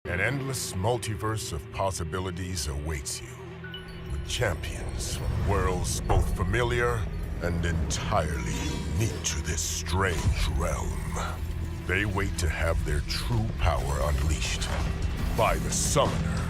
An endless multiverse of possibilities awaits you, with champions from worlds both familiar and entirely unique to this strange realm. They wait to have their true power unleashed by the Summoner.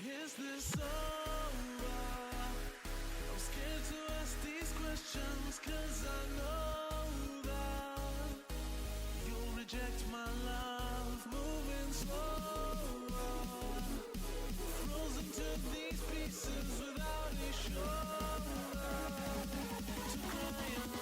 Is this over? I'm scared to ask these questions, 'cause I know that you'll reject my love. Moving slower, frozen to these pieces without a shoulder to cry on.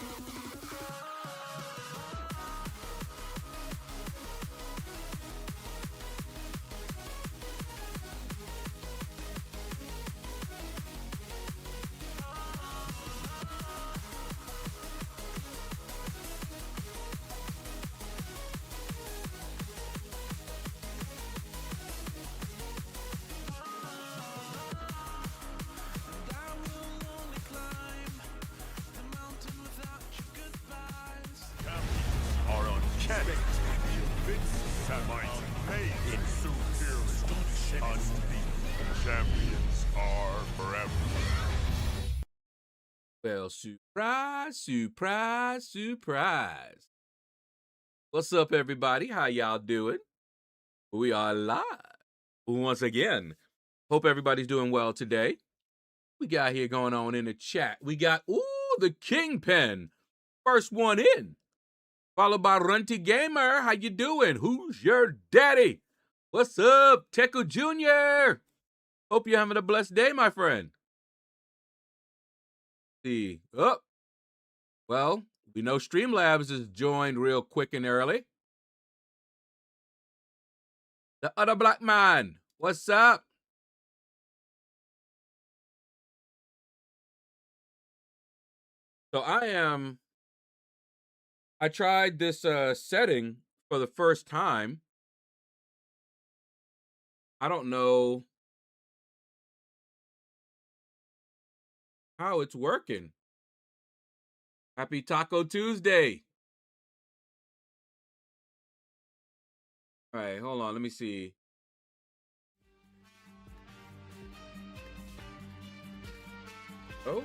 Champions are forever. Well, surprise, surprise, surprise. What's up, everybody? How y'all doing? We are live once again. Hope everybody's doing well today. We got here going on in the chat. We got, the Kingpin. First one in. Followed by Runty Gamer. How you doing? Who's your daddy? What's up, Teco Jr.? Hope you're having a blessed day, my friend. See. Oh. Well, we know Streamlabs is joined real quick and early. The other black man. What's up? So I tried this setting for the first time. I don't know how it's working. Happy Taco Tuesday. All right, hold on. Let me see. Oh.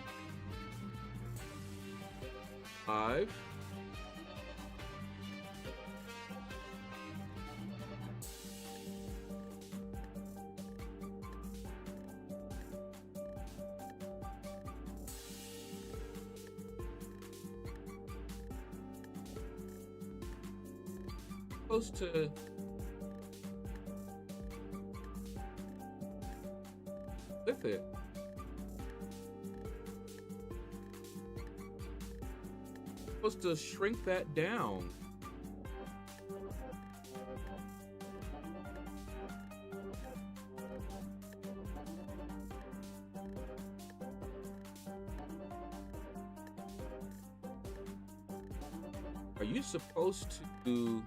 5. Supposed to with it. Supposed to shrink that down. Are you supposed to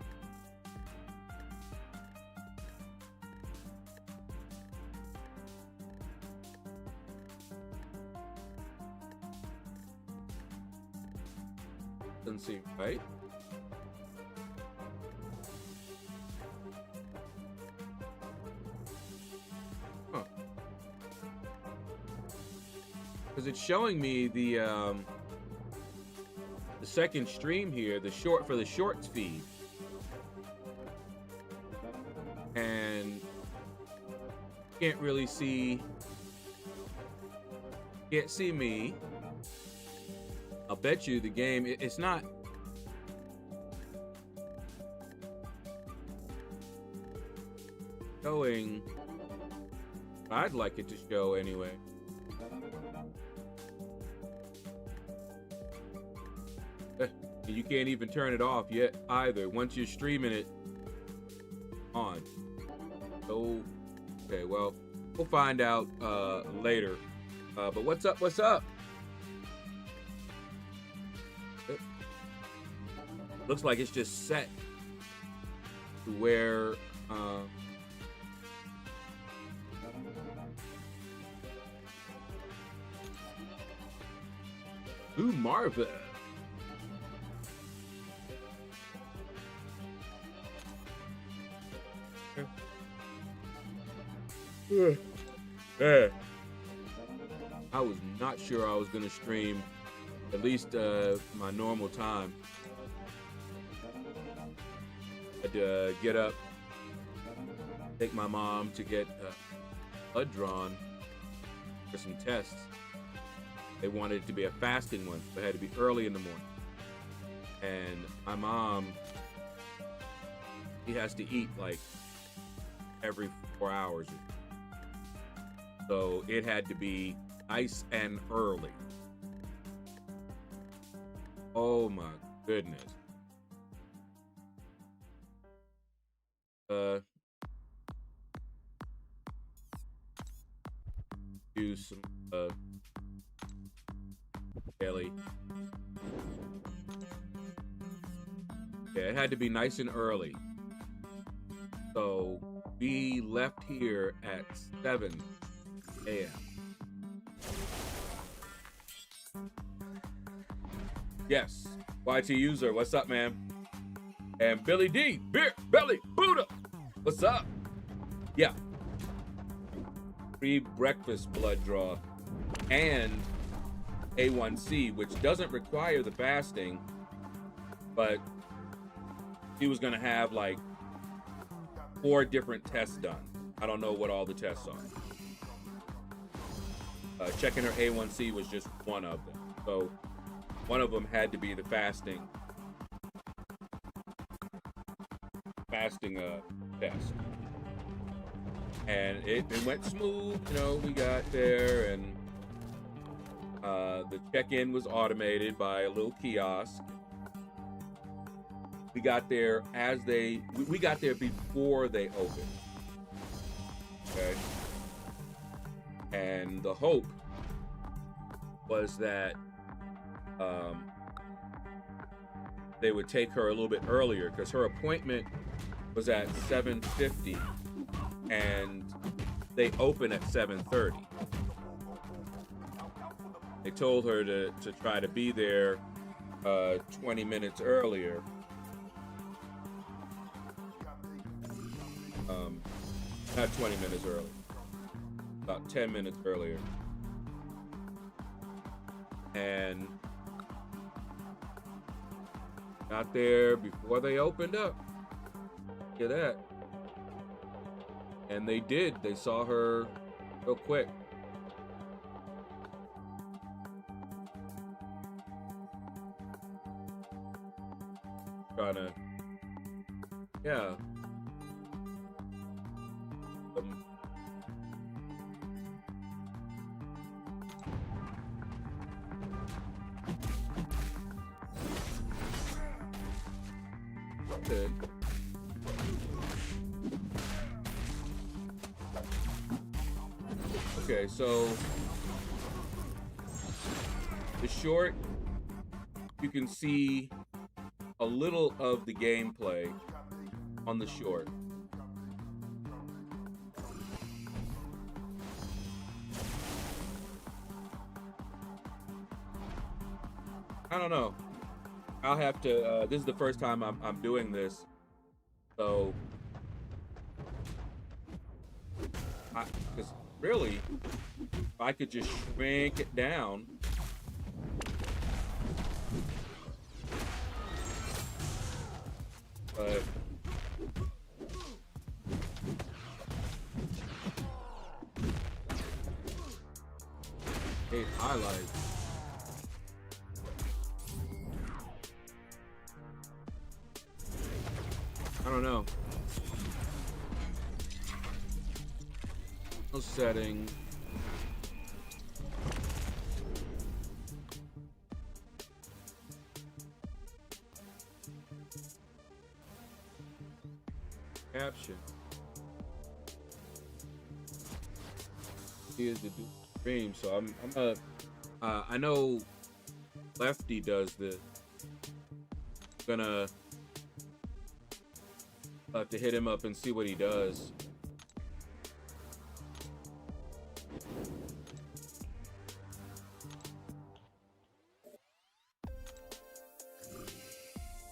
doesn't seem right. Huh. Because it's showing me the second stream here, the shorts feed. And can't really see, can't see me. I'll bet you the game, it's not showing I'd like it to show anyway. You can't even turn it off yet either. Once you're streaming it on. So, okay, well, we'll find out later. But what's up? What's up? Looks like it's just set to where Blue Marva. I was not sure I was gonna stream at least my normal time. I'd get up, take my mom to get blood drawn for some tests. They wanted it to be a fasting one, but it had to be early in the morning. And my mom, she has to eat like every 4 hours. So it had to be nice and early. Oh my goodness. Do some jelly. Yeah, it had to be nice and early. So we left here at 7 a.m. Yes, YT user, what's up, man? And Billy D, Beer Belly Buddha, what's up? Yeah, free breakfast blood draw and A1C, which doesn't require the fasting, but he was gonna have like 4 different tests done. I don't know what all the tests are. Checking her A1C was just one of them. So one of them had to be the fasting test. And it went smooth, you know, we got there, and the check-in was automated by a little kiosk. We got there we got there before they opened. Okay. And the hope was that they would take her a little bit earlier, because her appointment was at 7:50 and they open at 7:30. They told her to try to be there 20 minutes earlier. Not 20 minutes early, about 10 minutes earlier. And got there before they opened up. Look at that. And they did. They saw her real quick. Trying to, yeah. Good. Okay, so the short, you can see a little of the gameplay on the short. I don't know. I'll have to, this is the first time I'm doing this, so, because really, if I could just shrink it down, but, hey, highlights. I don't know. No setting. Caption. Here's the stream, so I'm I know Lefty does this. I'm gonna have to hit him up and see what he does.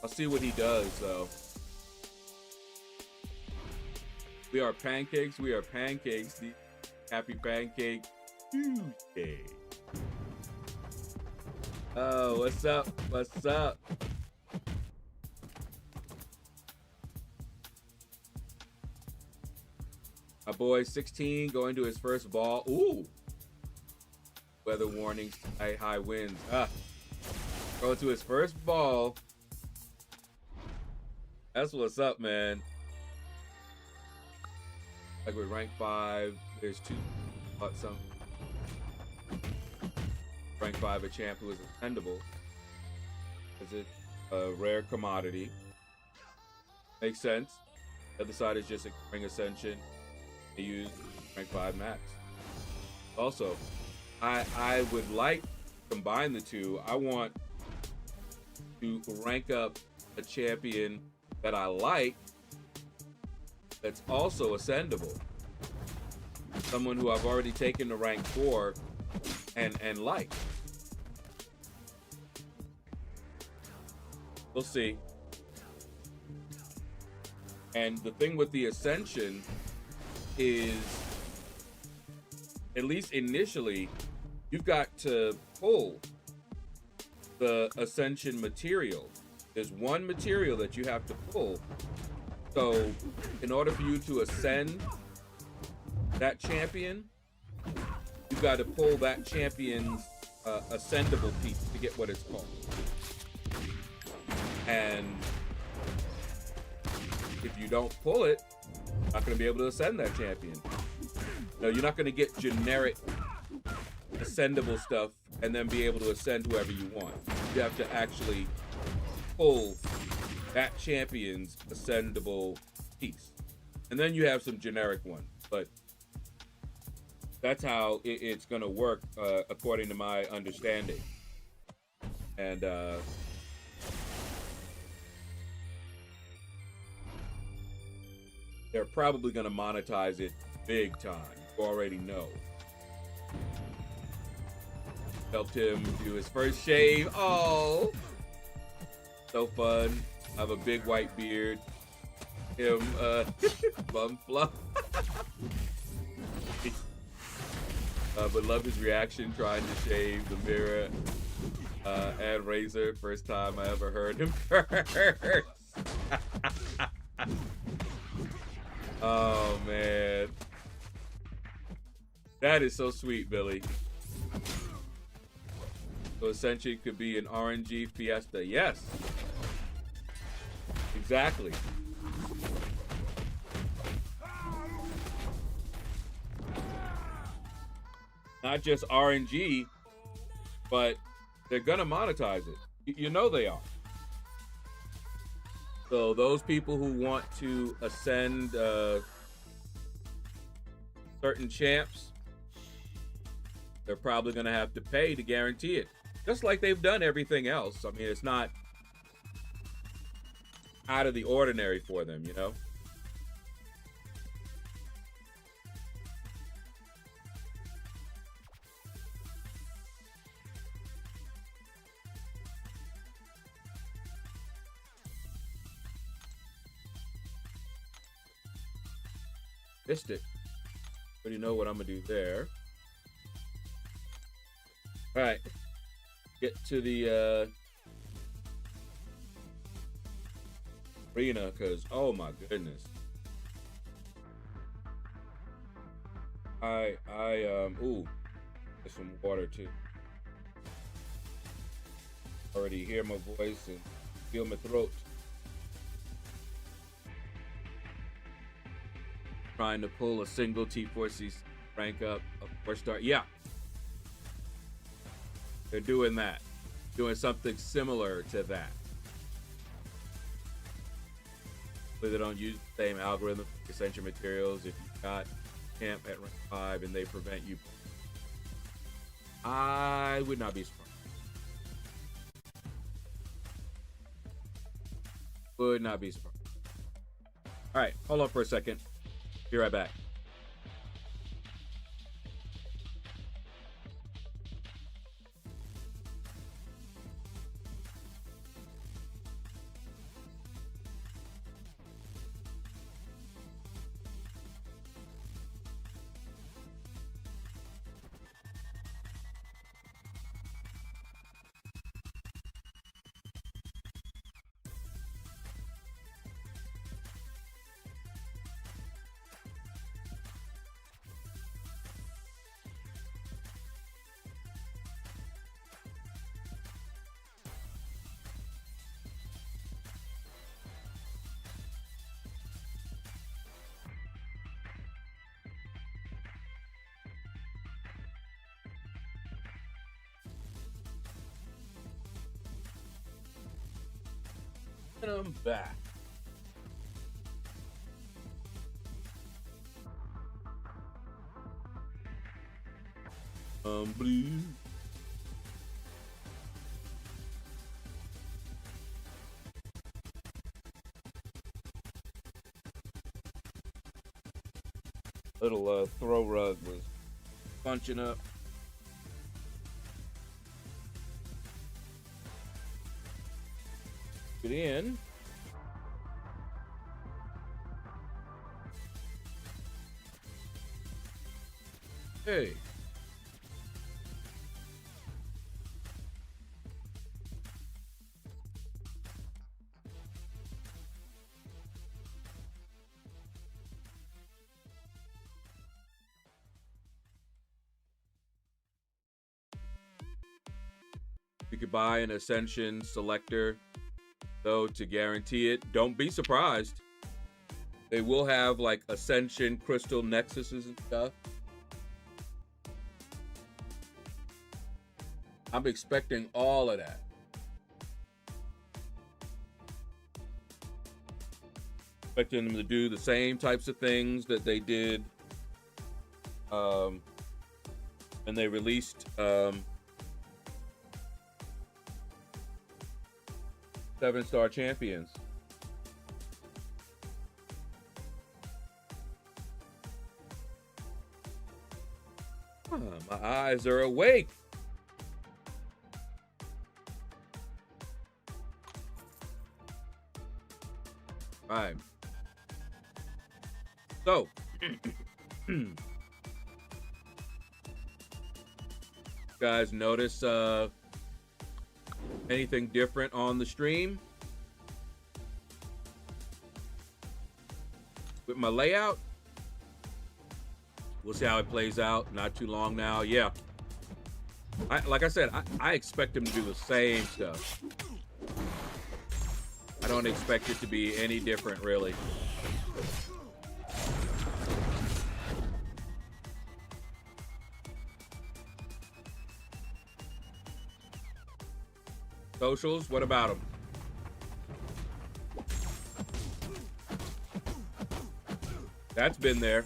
I'll see what he does though. We are pancakes. We are pancakes. The happy pancake Tuesday. Oh, what's up? What's up? My boy 16 going to his first ball. Ooh. Weather warnings, high winds. Going to his first ball. That's what's up, man. Like with rank 5, there's 2 some rank 5 a champ who is expendable. Is it a rare commodity? Makes sense. The other side is just a ring ascension. They use rank 5 max. Also, I would like to combine the two. I want to rank up a champion that I like that's also ascendable. Someone who I've already taken to rank 4 and like. We'll see. And the thing with the ascension is, at least initially, you've got to pull the ascension material. There's one material that you have to pull. So in order for you to ascend that champion, you've got to pull that champion's ascendable piece to get what it's called. And if you don't pull it, you're not going to be able to ascend that champion. No, you're not going to get generic ascendable stuff and then be able to ascend whoever you want. You have to actually pull that champion's ascendable piece. And then you have some generic ones. But that's how it's going to work, according to my understanding. And they're probably going to monetize it big time. You already know. Helped him do his first shave. Oh, so fun. I have a big white beard. Him, bum fluff. But love his reaction trying to shave the mirror and razor. First time I ever heard him curse. Oh man, that is so sweet, Billy. So essentially, it could be an RNG fiesta. Yes, exactly. Not just RNG, but they're gonna monetize it. You know they are. So those people who want to ascend certain champs, they're probably gonna have to pay to guarantee it. Just like they've done everything else. I mean, it's not out of the ordinary for them, you know? Missed it. Already know what I'm gonna do there. All right. Get to the arena, because oh my goodness, ooh, get some water too. Already hear my voice and feel my throat. Trying to pull a single T4C rank up or start. Yeah. They're doing that. Doing something similar to that. But they don't use the same algorithm for essential materials. If you got camp at rank 5 and they prevent you, I would not be surprised. Would not be surprised. All right, hold on for a second. Be right back. And I'm back. Blue. Little throw rug was bunching up. Get in. Hey. You could buy an Ascension selector, though, to guarantee it. Don't be surprised. They will have like Ascension crystal nexuses and stuff. I'm expecting all of that. Expecting them to do the same types of things that they did when they released 7-star champions. My eyes are awake. All right. So, guys, notice anything different on the stream with my layout? We'll see how it plays out. Not too long now. Yeah. Like I said, I expect them to do the same stuff. I don't expect it to be any different, really. Socials, what about them? That's been there.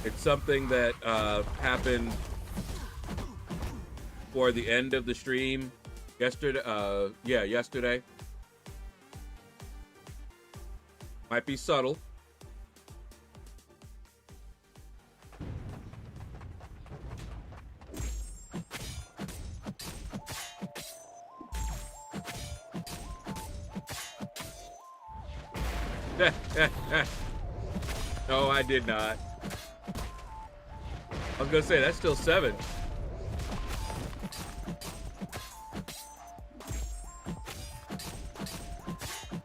It's something that happened for the end of the stream yesterday. Yeah, yesterday. Might be subtle. No, I did not. I was gonna say, that's still 7.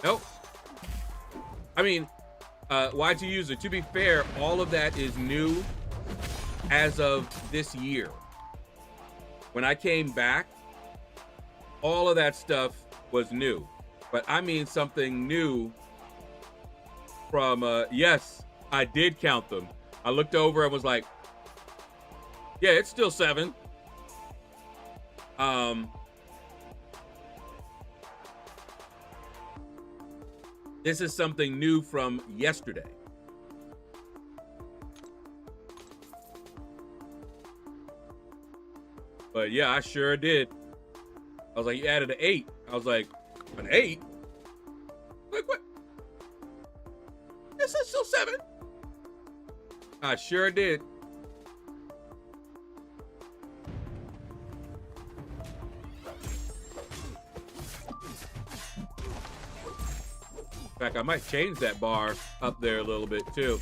Nope. I mean, YT user, to be fair, all of that is new as of this year. when I came back, all of that stuff was new. But I mean something new from, yes, I did count them. I looked over and was like, yeah, it's still 7. This is something new from yesterday. But yeah, I sure did. I was like, you added an 8. I was like, an 8? Like, what? This is still 7. I sure did. In fact, I might change that bar up there a little bit too.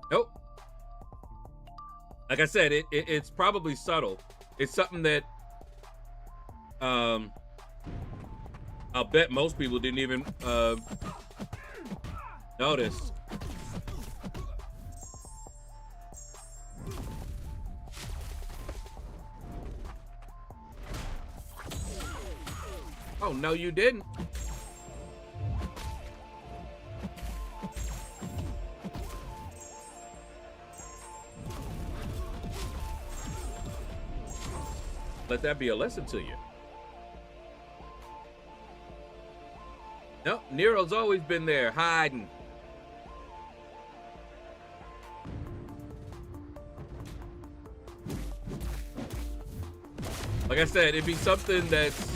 Nope. Like I said, it's probably subtle. It's something that I'll bet most people didn't even notice. Oh, no, you didn't. Let that be a lesson to you. Nope, Nero's always been there, hiding. Like I said, it'd be something that's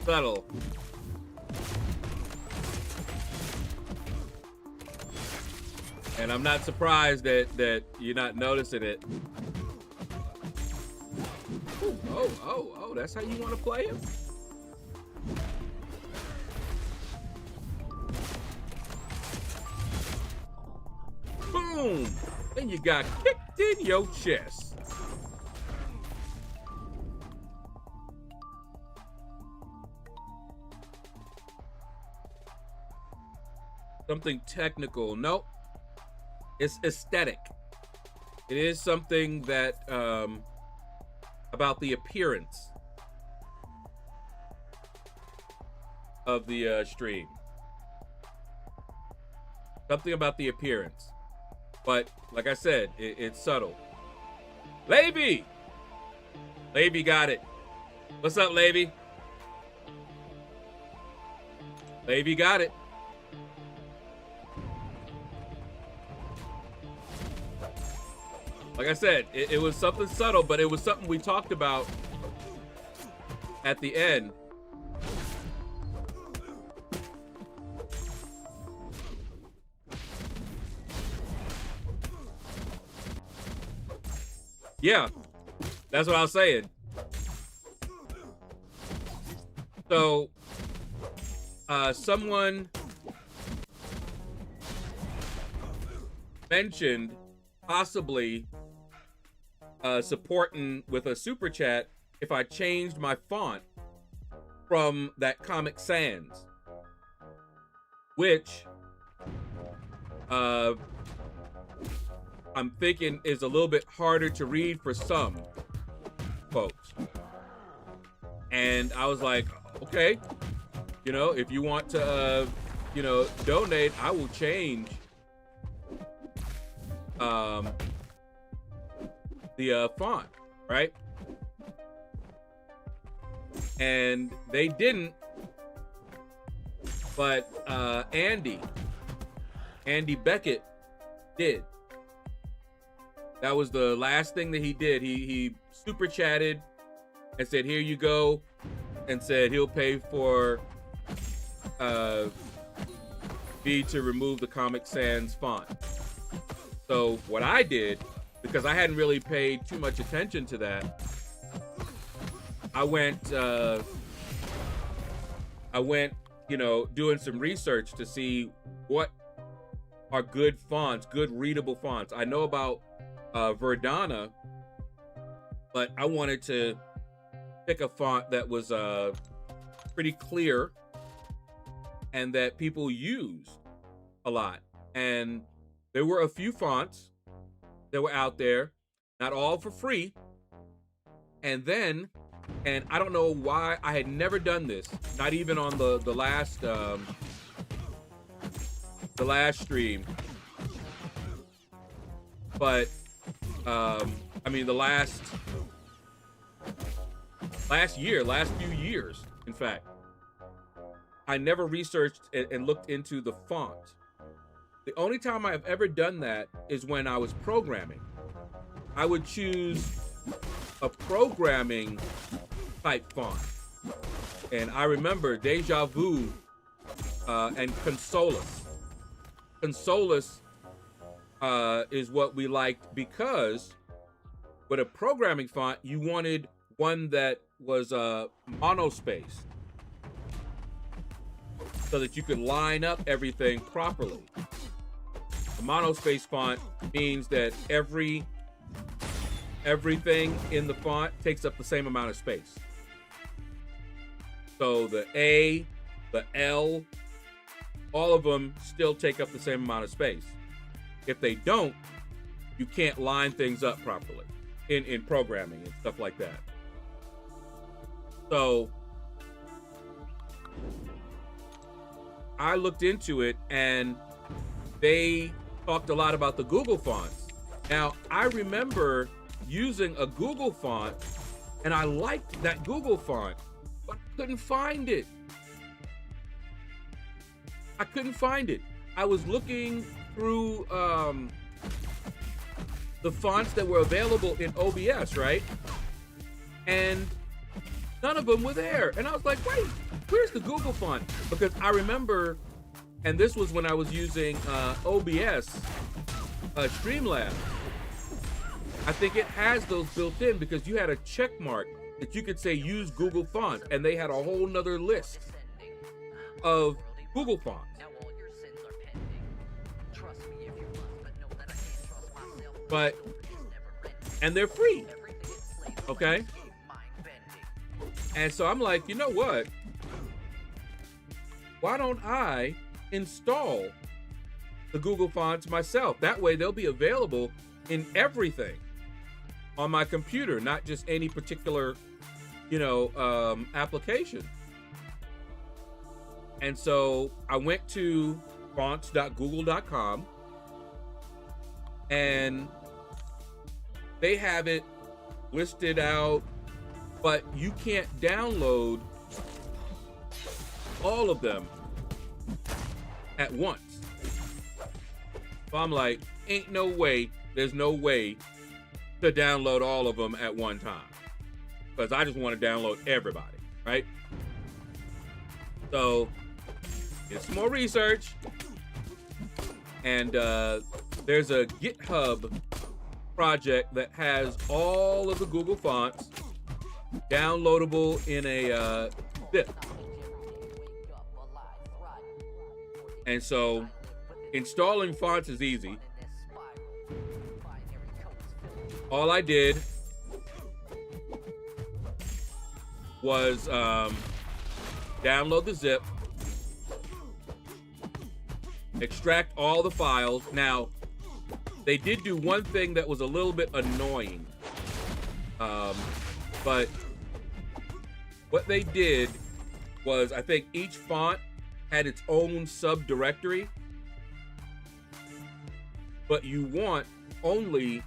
subtle. And I'm not surprised that you're not noticing it. Ooh, oh, that's how you want to play him? Boom! And you got kicked in your chest. Something technical. Nope. It's aesthetic. It is something that about the appearance of the stream. Something about the appearance. But like I said, it's subtle. Levy! Levy got it. What's up, Levy? Levy got it. Like I said, it was something subtle, but it was something we talked about at the end. Yeah, that's what I was saying. So, someone mentioned possibly supporting with a super chat if I changed my font from that Comic Sans, which I'm thinking is a little bit harder to read for some folks. And I was like, okay, you know, if you want to, you know, donate, I will change the font, right? And they didn't, but Andy Beckett did. That was the last thing that he did. He super chatted and said, here you go, and said he'll pay for me to remove the Comic Sans font. So what I did, because I hadn't really paid too much attention to that, I went, you know, doing some research to see what are good fonts, good readable fonts. I know about Verdana, but I wanted to pick a font that was pretty clear and that people used a lot. And there were a few fonts that were out there, not all for free. And then, and I don't know why I had never done this, not even on the last stream, but I mean the last few years, in fact, I never researched and looked into the font. The only time I've ever done that is when I was programming. I would choose a programming type font. And I remember Deja Vu and Consolus. Consolus is what we liked because with a programming font, you wanted one that was monospace so that you could line up everything properly. The monospace font means that everything in the font takes up the same amount of space. So the A, the L, all of them still take up the same amount of space. If they don't, you can't line things up properly in programming and stuff like that. So I looked into it and they talked a lot about the Google fonts. Now, I remember using a Google font and I liked that Google font, but I couldn't find it. I couldn't find it. I was looking through the fonts that were available in OBS, right? And none of them were there. And I was like, wait, where's the Google font? Because I remember, and this was when I was using OBS, Streamlabs. I think it has those built in because you had a check mark that you could say use Google font, and they had a whole nother list of Google fonts. But, and they're free, okay? And so I'm like, you know what? Why don't I install the Google fonts myself? That way they'll be available in everything on my computer, not just any particular, application. And so I went to fonts.google.com and they have it listed out, but you can't download all of them at once. So I'm like, ain't no way, there's no way to download all of them at one time, because I just want to download everybody, right? So did some more research, and there's a GitHub project that has all of the Google fonts downloadable in a zip. And so installing fonts is easy. All I did was download the zip, extract all the files. Now, they did do one thing that was a little bit annoying, but what they did was, I think each font had its own subdirectory, but you want only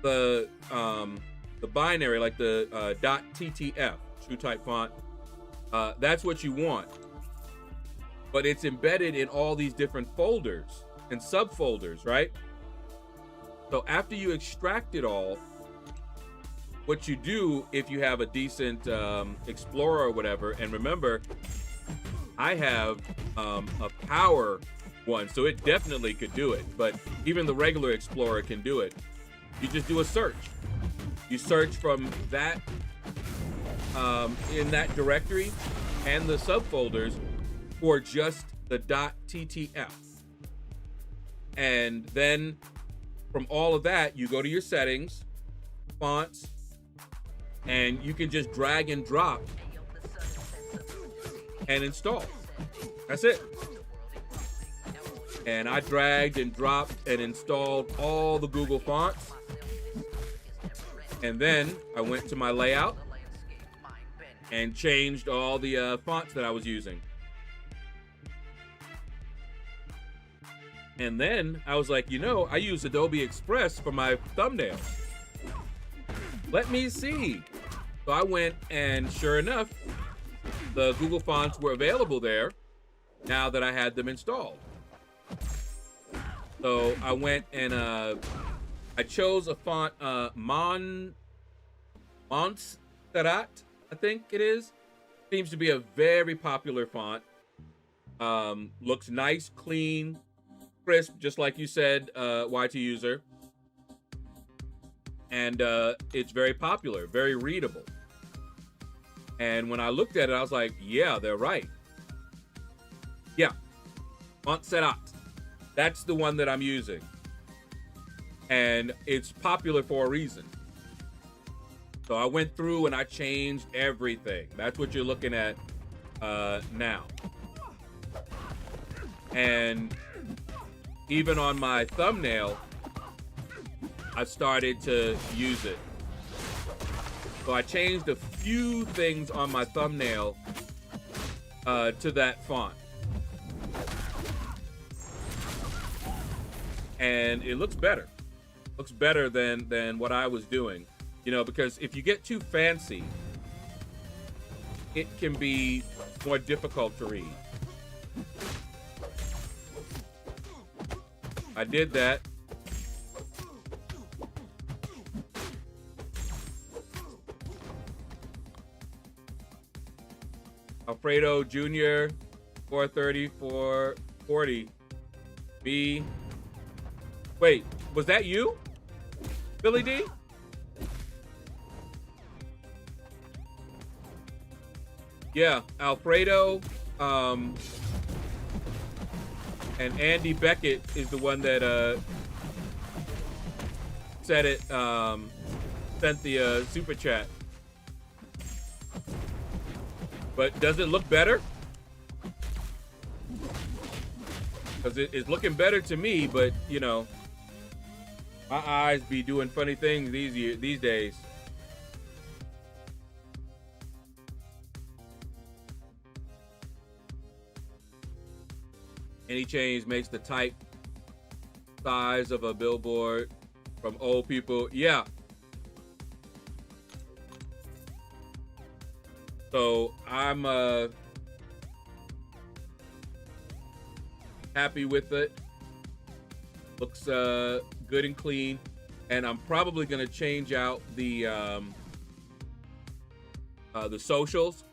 the binary, like the .ttf, true type font. That's what you want, but it's embedded in all these different folders and subfolders, right? So after you extract it all, what you do, if you have a decent Explorer or whatever, and remember, I have a power one, so it definitely could do it, but even the regular Explorer can do it. You just do a search. You search from that, in that directory and the subfolders for just the .ttf. And then from all of that, you go to your settings, fonts, and you can just drag and drop and install. That's it. And I dragged and dropped and installed all the Google fonts. And then I went to my layout and changed all the fonts that I was using. And then I was like, you know, I use Adobe Express for my thumbnail. Let me see. So I went, and sure enough, the Google fonts were available there now that I had them installed. So I went and I chose a font, Montserrat, I think it is. Seems to be a very popular font. Looks nice, clean, crisp, just like you said, YT user. And it's very popular, very readable. And when I looked at it, I was like, yeah, they're right. Yeah, Montserrat. That's the one that I'm using. And it's popular for a reason. So I went through and I changed everything. That's what you're looking at now. And even on my thumbnail, I started to use it. So I changed a few things on my thumbnail to that font. And it looks better. Looks better than what I was doing. You know, because if you get too fancy, it can be more difficult to read. I did that. Alfredo Jr. 430, 440. B. Wait, was that you? Billy D? Yeah, Alfredo, and Andy Beckett is the one that said it, sent the super chat. But does it look better? Because it's looking better to me, but you know, my eyes be doing funny things these days. Any change makes the type size of a billboard from old people. Yeah. So I'm happy with it. Looks good and clean. And I'm probably gonna change out the socials.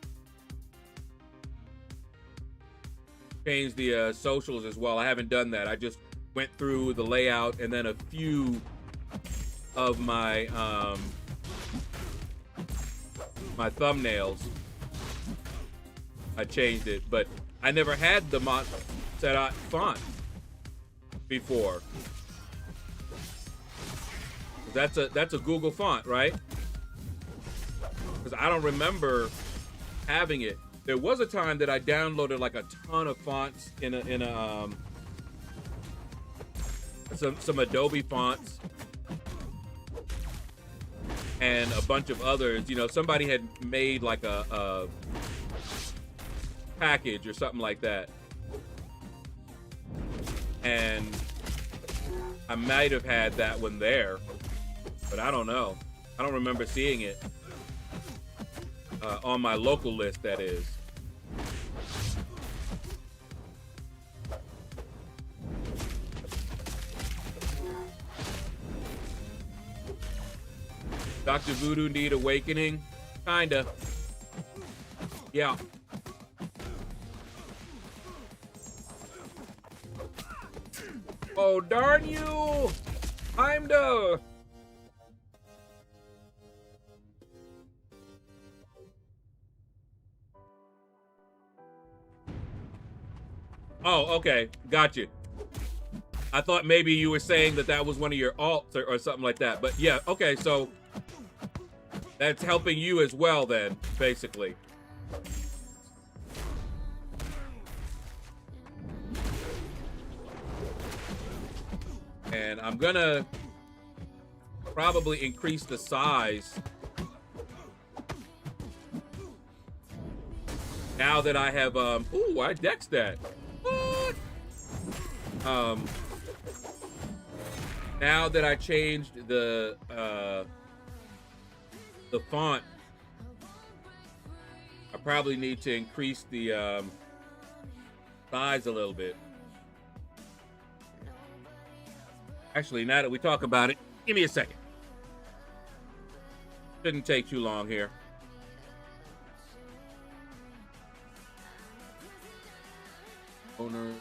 Change the socials as well. I haven't done that. I just went through the layout and then a few of my my thumbnails. I changed it, but I never had the Montserrat font before. That's a Google font, right? Because I don't remember having it. There was a time that I downloaded like a ton of fonts in some Adobe fonts and a bunch of others. You know, somebody had made like a package or something like that, and I might have had that one there, but I don't know. I don't remember seeing it on my local list, that is. Dr. Voodoo need awakening? Kinda. Yeah. Oh, darn you! I'm the... Oh, okay. Got you. I thought maybe you were saying that was one of your alts or something like that. But yeah, okay, so that's helping you as well then, basically. And I'm gonna probably increase the size now that I have ooh, I dexed that. What? Now that I changed the font, I probably need to increase the size a little bit. Actually, now that we talk about it, give me a second. Shouldn't take too long here. Owner.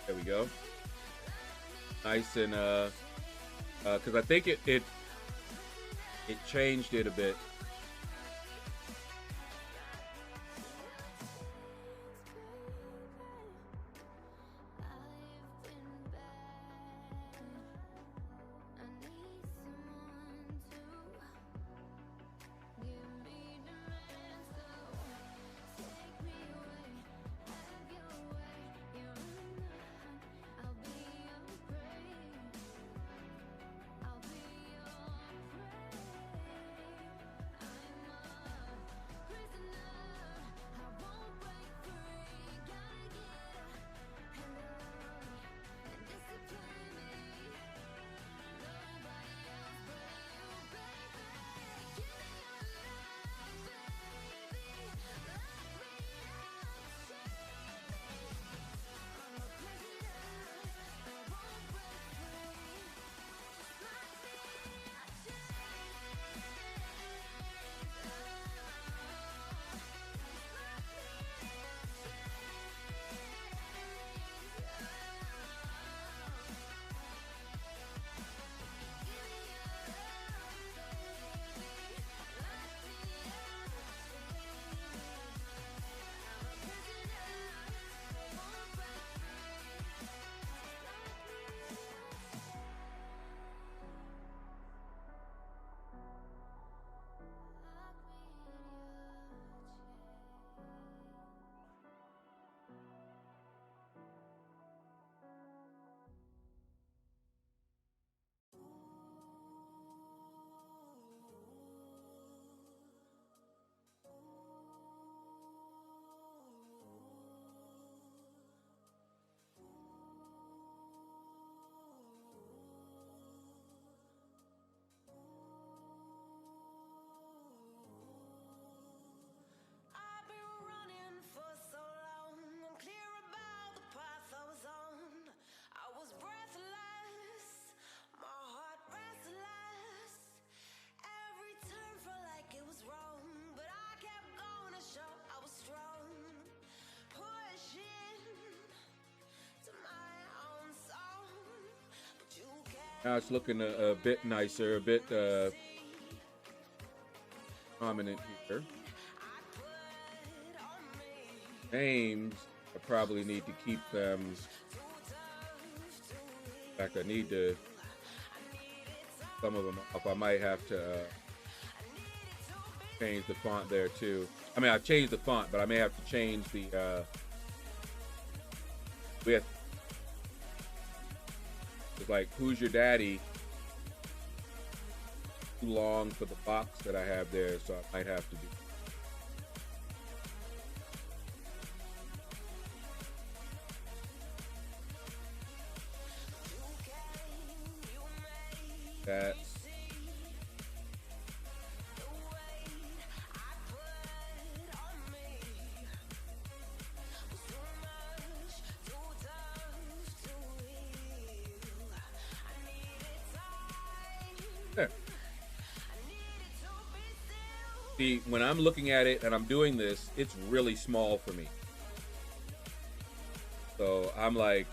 There we go. Nice and because I think it changed it a bit. Now it's looking a bit nicer, a bit prominent here. Names, I probably need to keep them. In fact, I need to some of them off. I might have to change the font there too. I mean, I've changed the font, but I may have to change the width. It's like, who's your daddy? Too long for the box that I have there, so I might have to do that. There. See, when I'm looking at it and I'm doing this, it's really small for me. So I'm like,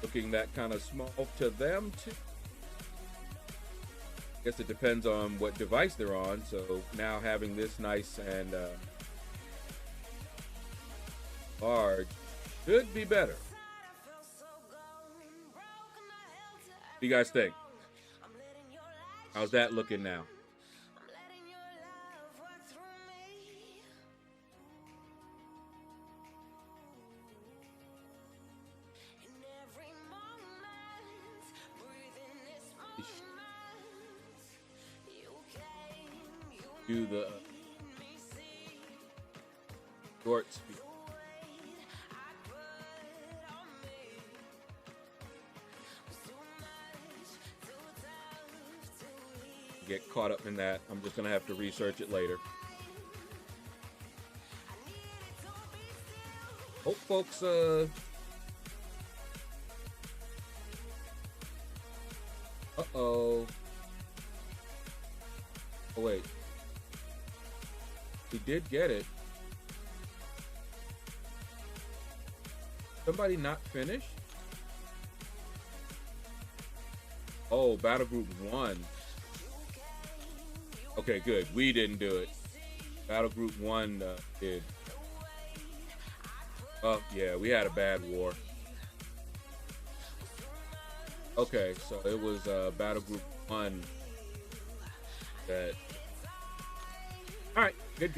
looking that kind of small to them too. I guess it depends on what device they're on. So now having this nice and Barge should be better. What do you guys think? How's that looking now? Do the short speed. Get caught up in that. I'm just gonna have to research it later. Hope folks uh-oh. Oh wait. We did get it. Somebody not finished? Oh, Battle Group 1. Okay, good. We didn't do it. Battle Group 1 did. Oh, yeah, we had a bad war. Okay, so it was Battle Group 1 that... All right, good.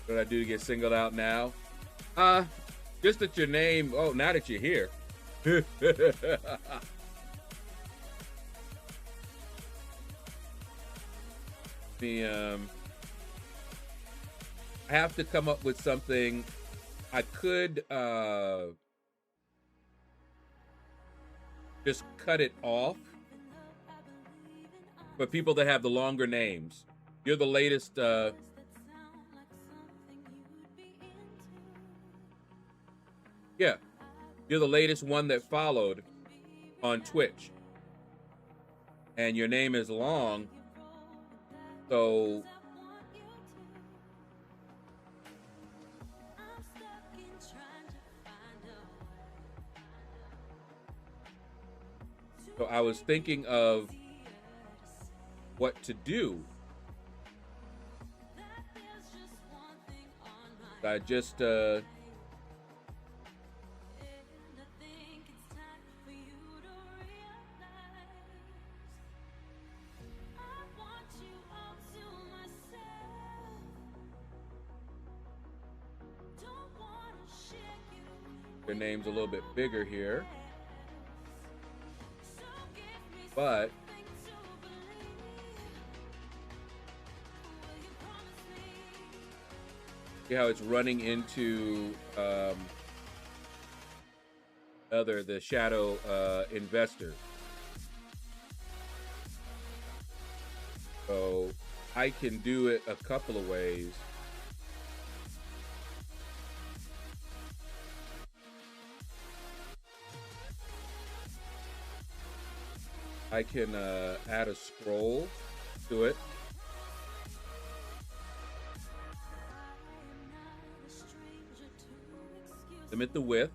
What did I do to get singled out now? Just that your name. Oh, now that you're here. I have to come up with something. I could just cut it off for people that have the longer names. You're the latest. Yeah, you're the latest one that followed on Twitch, and your name is long, so I was thinking of what to do. I just their name's a little bit bigger here, but see how it's running into the shadow investor. So I can do it a couple of ways. I can add a scroll to it. Limit the width.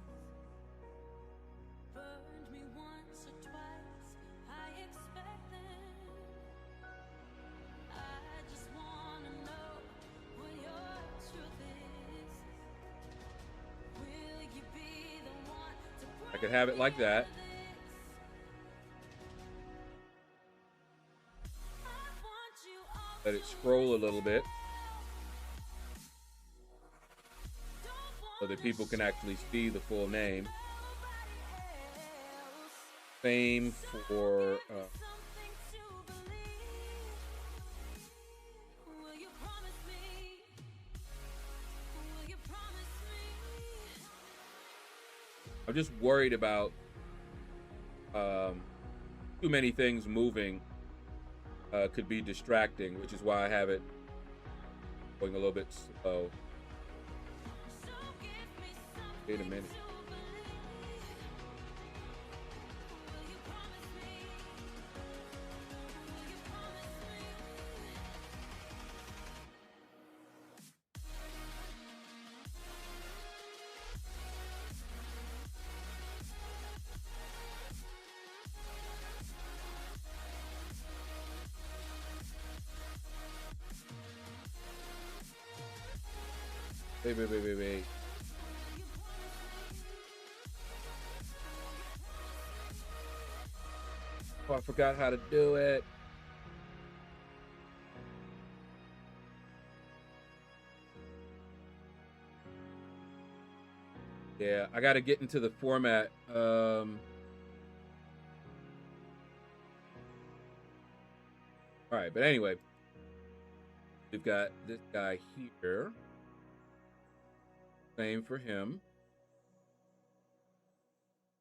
I could have it like that. Let it scroll a little bit so that people can actually see the full name. Same for I'm just worried about too many things moving. Could be distracting, which is why I have it going a little bit slow. Wait a minute. Wait. Oh, I forgot how to do it. Yeah, I got to get into the format. All right, but anyway, we've got this guy here. Same for him.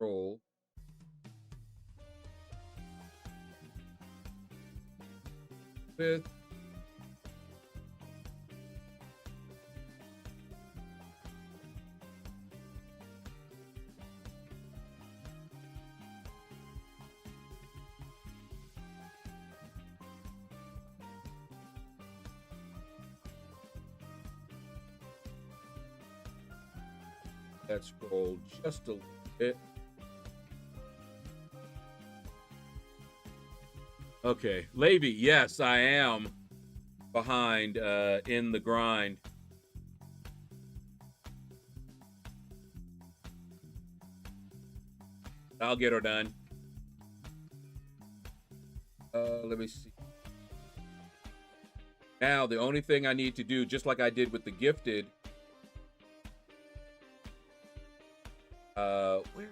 Roll. With let's roll just a little bit. Okay, Levy, yes, I am behind in the grind. I'll get her done. Let me see. Now, the only thing I need to do, just like I did with the gifted, where?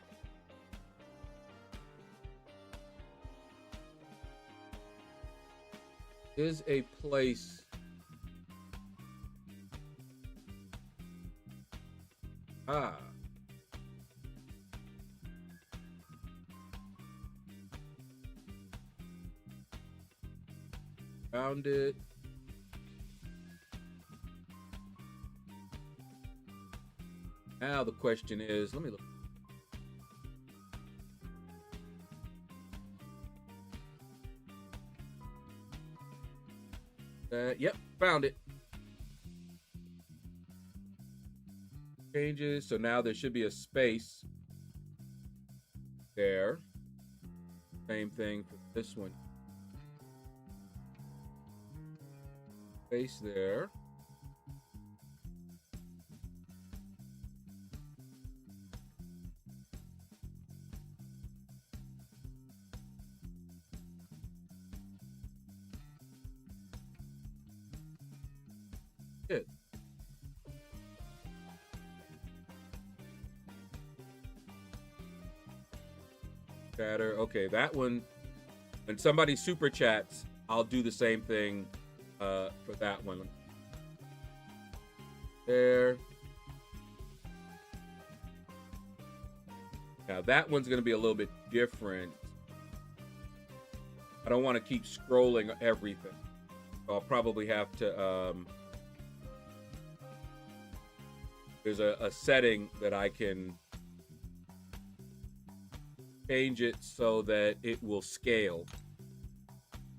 Is a place. Found it. Now the question is, let me look. Yep, found it. Changes, so now there should be a space there. Same thing for this one. Space there. Good. Chatter. Okay, that one. When somebody super chats, I'll do the same thing for that one. There. Now that one's going to be a little bit different. I don't want to keep scrolling everything. So I'll probably have to... there's a setting that I can change it so that it will scale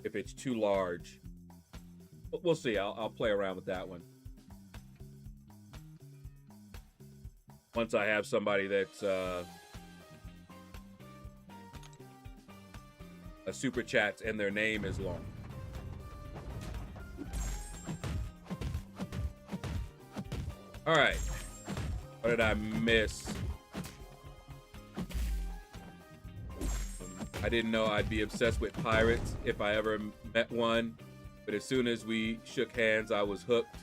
if it's too large. But we'll see. I'll play around with that one. Once I have somebody that's a super chats and their name is long. All right. What did I miss? I didn't know I'd be obsessed with pirates if I ever met one, but as soon as we shook hands, I was hooked.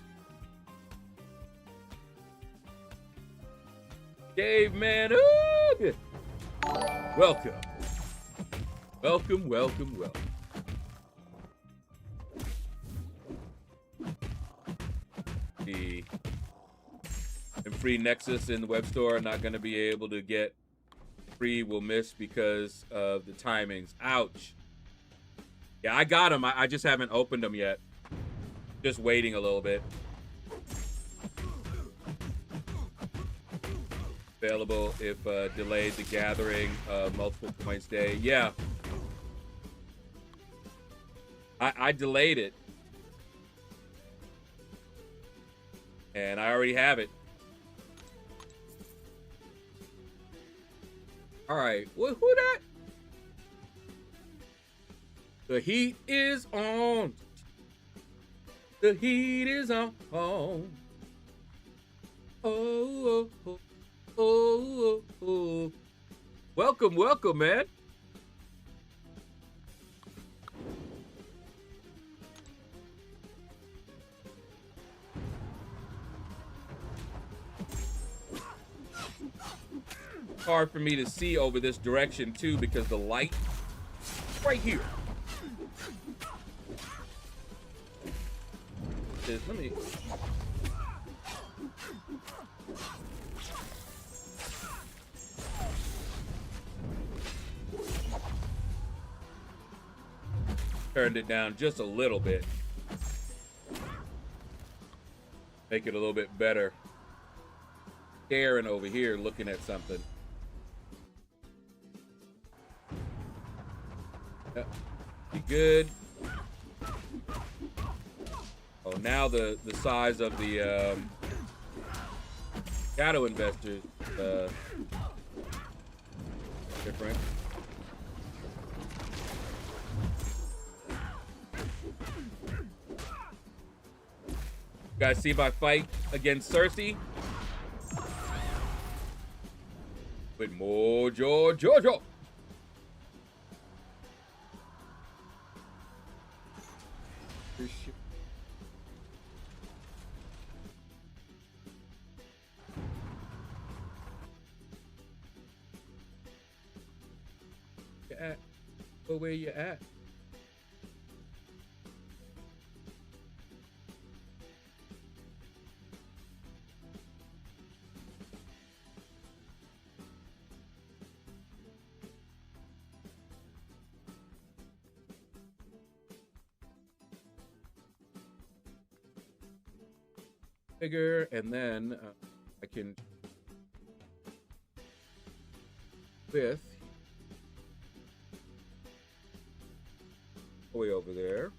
Caveman, ooh! Welcome. Welcome, welcome, welcome. The free Nexus in the web store, not going to be able to get free will miss because of the timings. Ouch. Yeah, I got them. I just haven't opened them yet. Just waiting a little bit. Available if delayed the gathering multiple points day. Yeah. I delayed it. And I already have it. All right, who that? The heat is on. The heat is on. Oh, oh, oh, oh, oh. Welcome, welcome, man. Hard for me to see over this direction too because the light right here. Let me. Turned it down just a little bit. Make it a little bit better. Staring over here looking at something. Be good. Oh, now the size of the shadow investors different. You guys see my fight against Cersei? With Mojo Jojo. You at? Go where you at? Bigger, and then I can with way over there.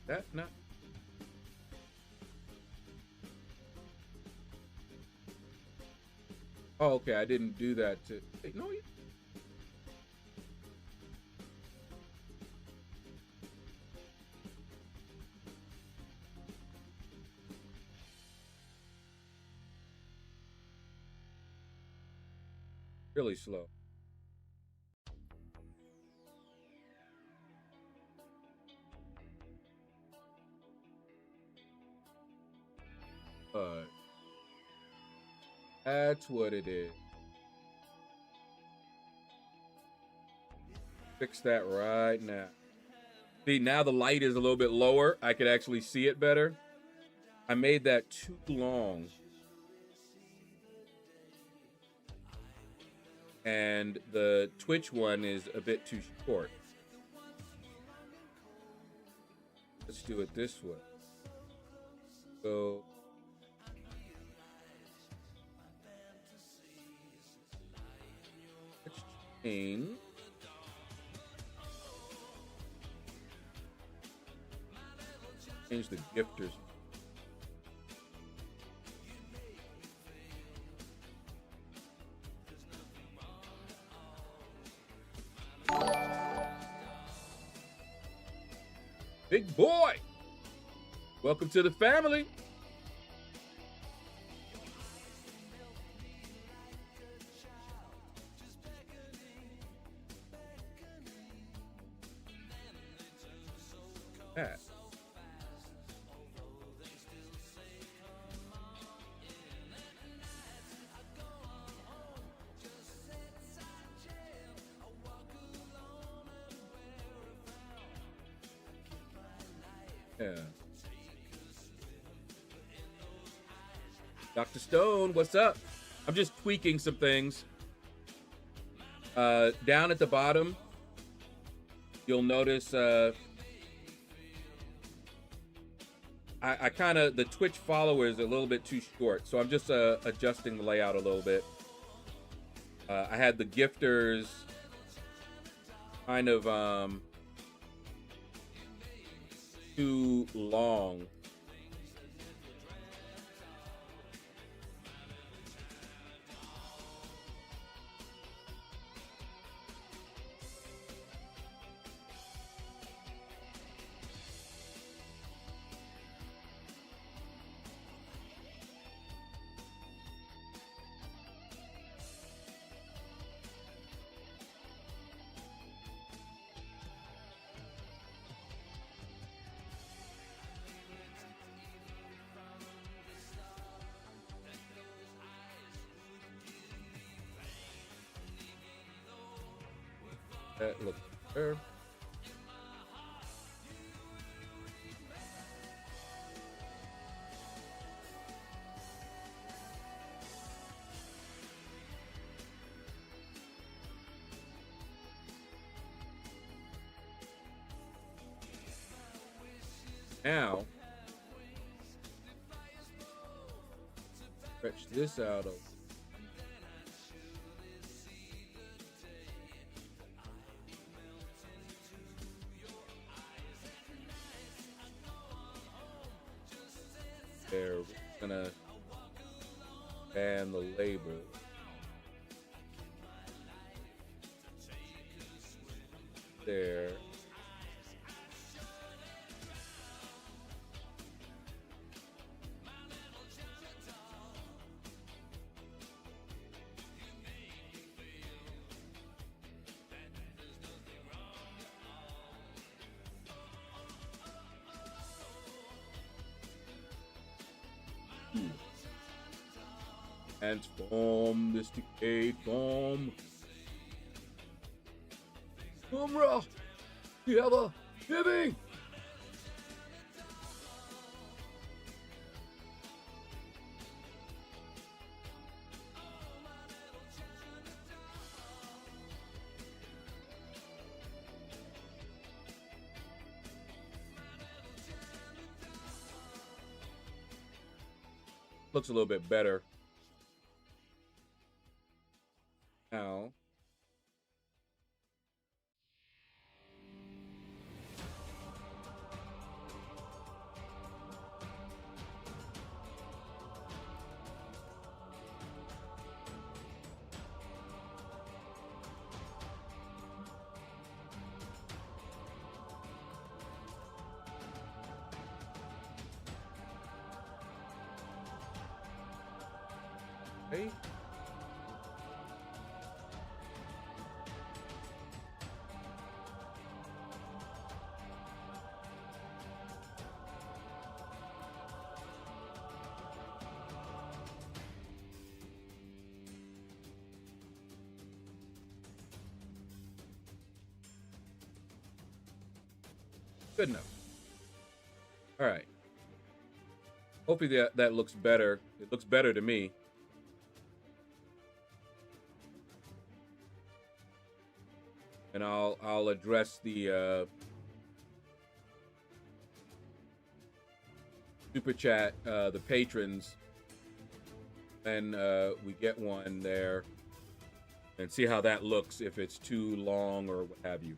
That not. Oh, okay. I didn't do that to. No. Really slow. That's what it is. Fix that right now. See, now the light is a little bit lower. I could actually see it better. I made that too long. And the Twitch one is a bit too short. Let's do it this way. So let's change. Change the gifters. Big boy, welcome to the family. That. Yeah. Dr. Stone, what's up? I'm just tweaking some things. Down at the bottom, you'll notice I kind of, the Twitch follower is a little bit too short, so I'm just adjusting the layout a little bit. I had the gifters kind of too long. That looks better. Now, stretch this out of. There, we're gonna ban the label. There. Transform this decayed form. Camera, you have a giving. Looks a little bit better now. Hey. Good enough. All right. Hopefully that looks better. It looks better to me. And I'll address the super chat, the patrons, and we get one there, and see how that looks, if it's too long or what have you.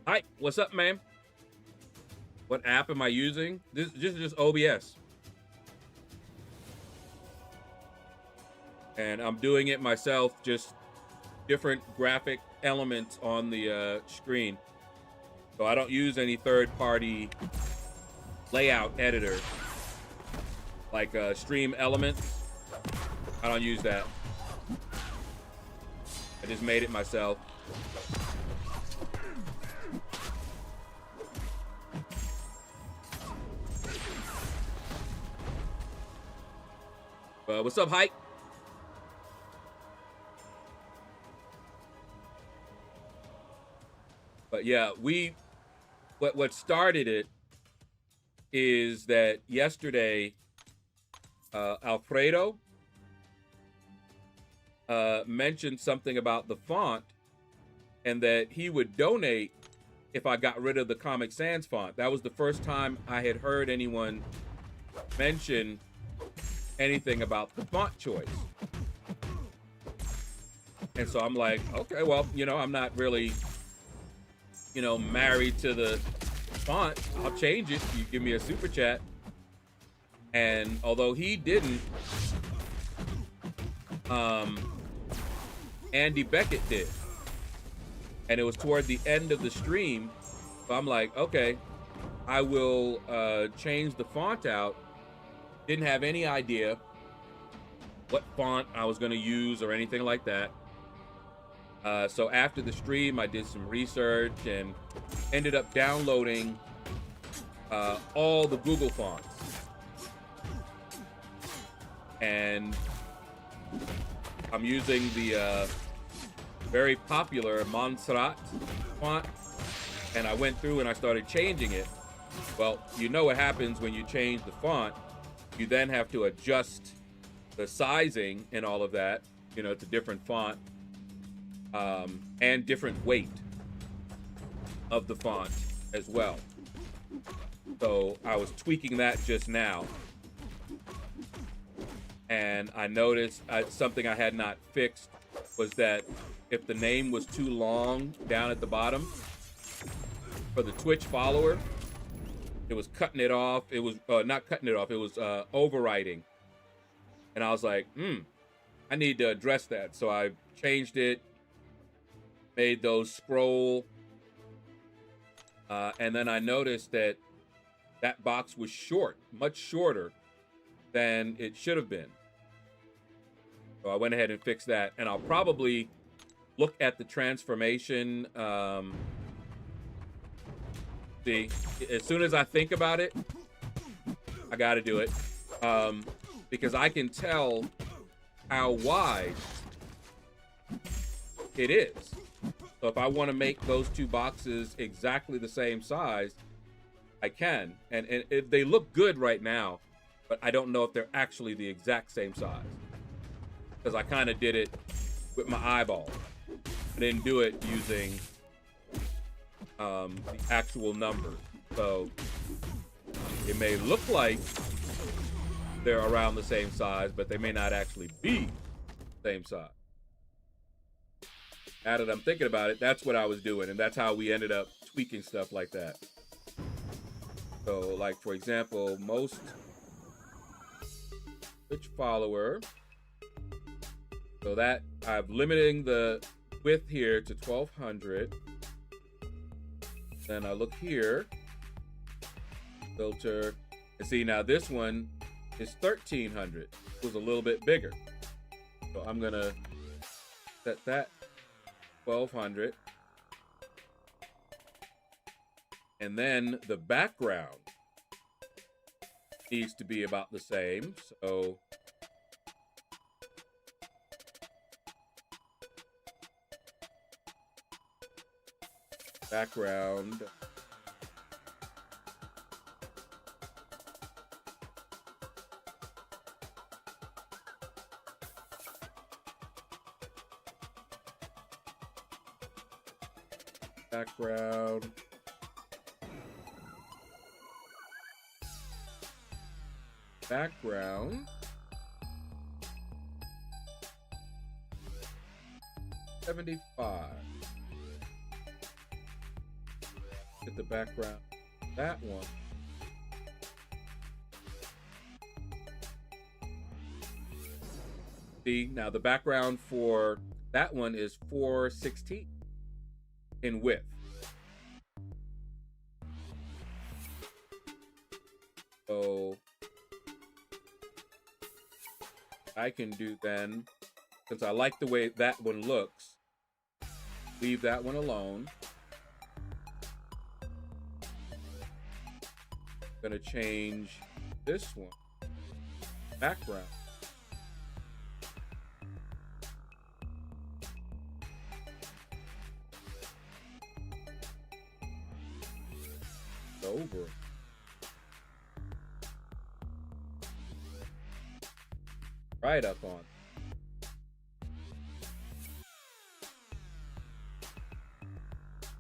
Hi, what's up, man? What app am I using? This is just OBS. And I'm doing it myself, just different graphic elements on the screen. So I don't use any third-party layout editor like Stream Elements. I don't use that. I just made it myself. What's up, Hype? But yeah, what started it is that yesterday, Alfredo mentioned something about the font and that he would donate if I got rid of the Comic Sans font. That was the first time I had heard anyone mention anything about the font choice. And so I'm like, okay, well, you know, I'm not really, you know, married to the font. I'll change it. You give me a super chat. And although he didn't, Andy Beckett did. And it was toward the end of the stream. So I'm like, okay, I will change the font out. Didn't have any idea what font I was going to use or anything like that. So after the stream, I did some research and ended up downloading all the Google fonts. And I'm using the very popular Montserrat font. And I went through and I started changing it. Well, you know what happens when you change the font. You then have to adjust the sizing and all of that. You know, it's a different font. And different weight of the font as well. So I was tweaking that just now. And I noticed something I had not fixed was that if the name was too long down at the bottom for the Twitch follower, it was cutting it off. It was not cutting it off. It was overwriting. And I was like, I need to address that. So I changed it, made those scroll. And then I noticed that that box was short, much shorter than it should have been. So I went ahead and fixed that. And I'll probably look at the transformation. See, as soon as I think about it, I got to do it. Because I can tell how wide it is. So if I want to make those two boxes exactly the same size, I can. And if they look good right now, but I don't know if they're actually the exact same size. Because I kind of did it with my eyeball. I didn't do it using the actual numbers. So it may look like they're around the same size, but they may not actually be the same size. Now that I'm thinking about it, that's what I was doing, and that's how we ended up tweaking stuff like that. So, like, for example, most Twitch follower, so that I'm limiting the width here to 1200. Then I look here, filter, and see now this one is 1300. It was a little bit bigger. So I'm gonna set that 1200. And then the background needs to be about the same. So background background 75. Get the background, that one. See, now the background for that one is 416 in width. So I can do then, since I like the way that one looks, leave that one alone. Gonna change this one, background. Over. Right up on.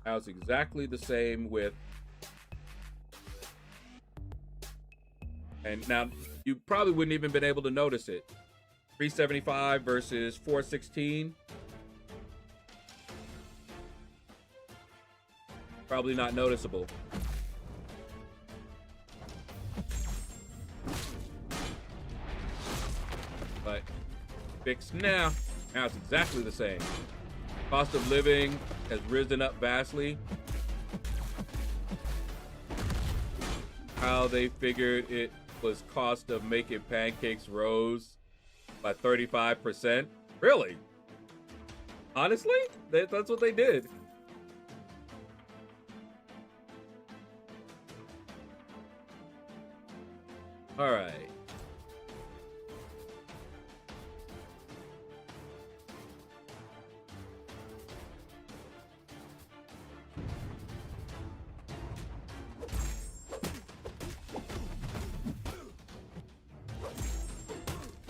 Now it's exactly the same with, and now you probably wouldn't even been able to notice it. 375 versus 416. Probably not noticeable. But fixed now. Now it's exactly the same. Cost of living has risen up vastly. How they figured it was cost of making pancakes rose by 35%. Really? Honestly? That's what they did. All right.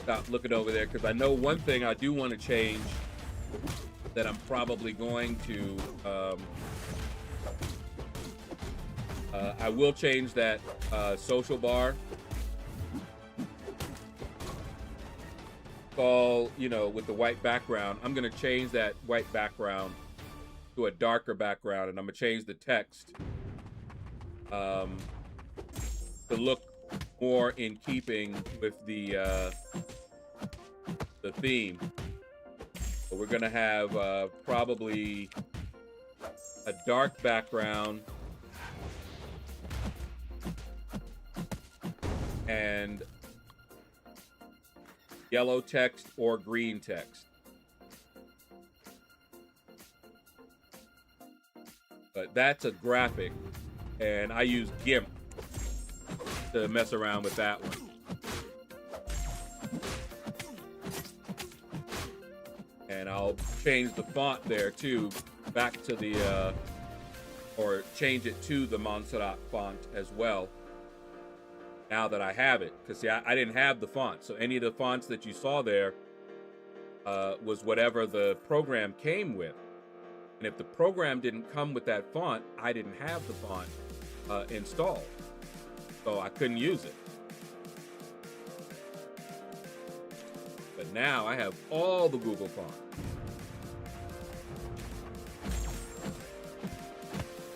Stop looking over there because I know one thing I do want to change that I'm probably going to I will change that social bar. All, you know, with the white background. I'm going to change that white background to a darker background, and I'm going to change the text to look more in keeping with the theme. So we're going to have probably a dark background and yellow text or green text. But that's a graphic, and I use GIMP to mess around with that one. And I'll change the font there too, back to the, or change it to the Montserrat font as well. Now that I have it, because see, I didn't have the font, so any of the fonts that you saw there was whatever the program came with. And if the program didn't come with that font, I didn't have the font installed, so I couldn't use it. But now I have all the Google fonts.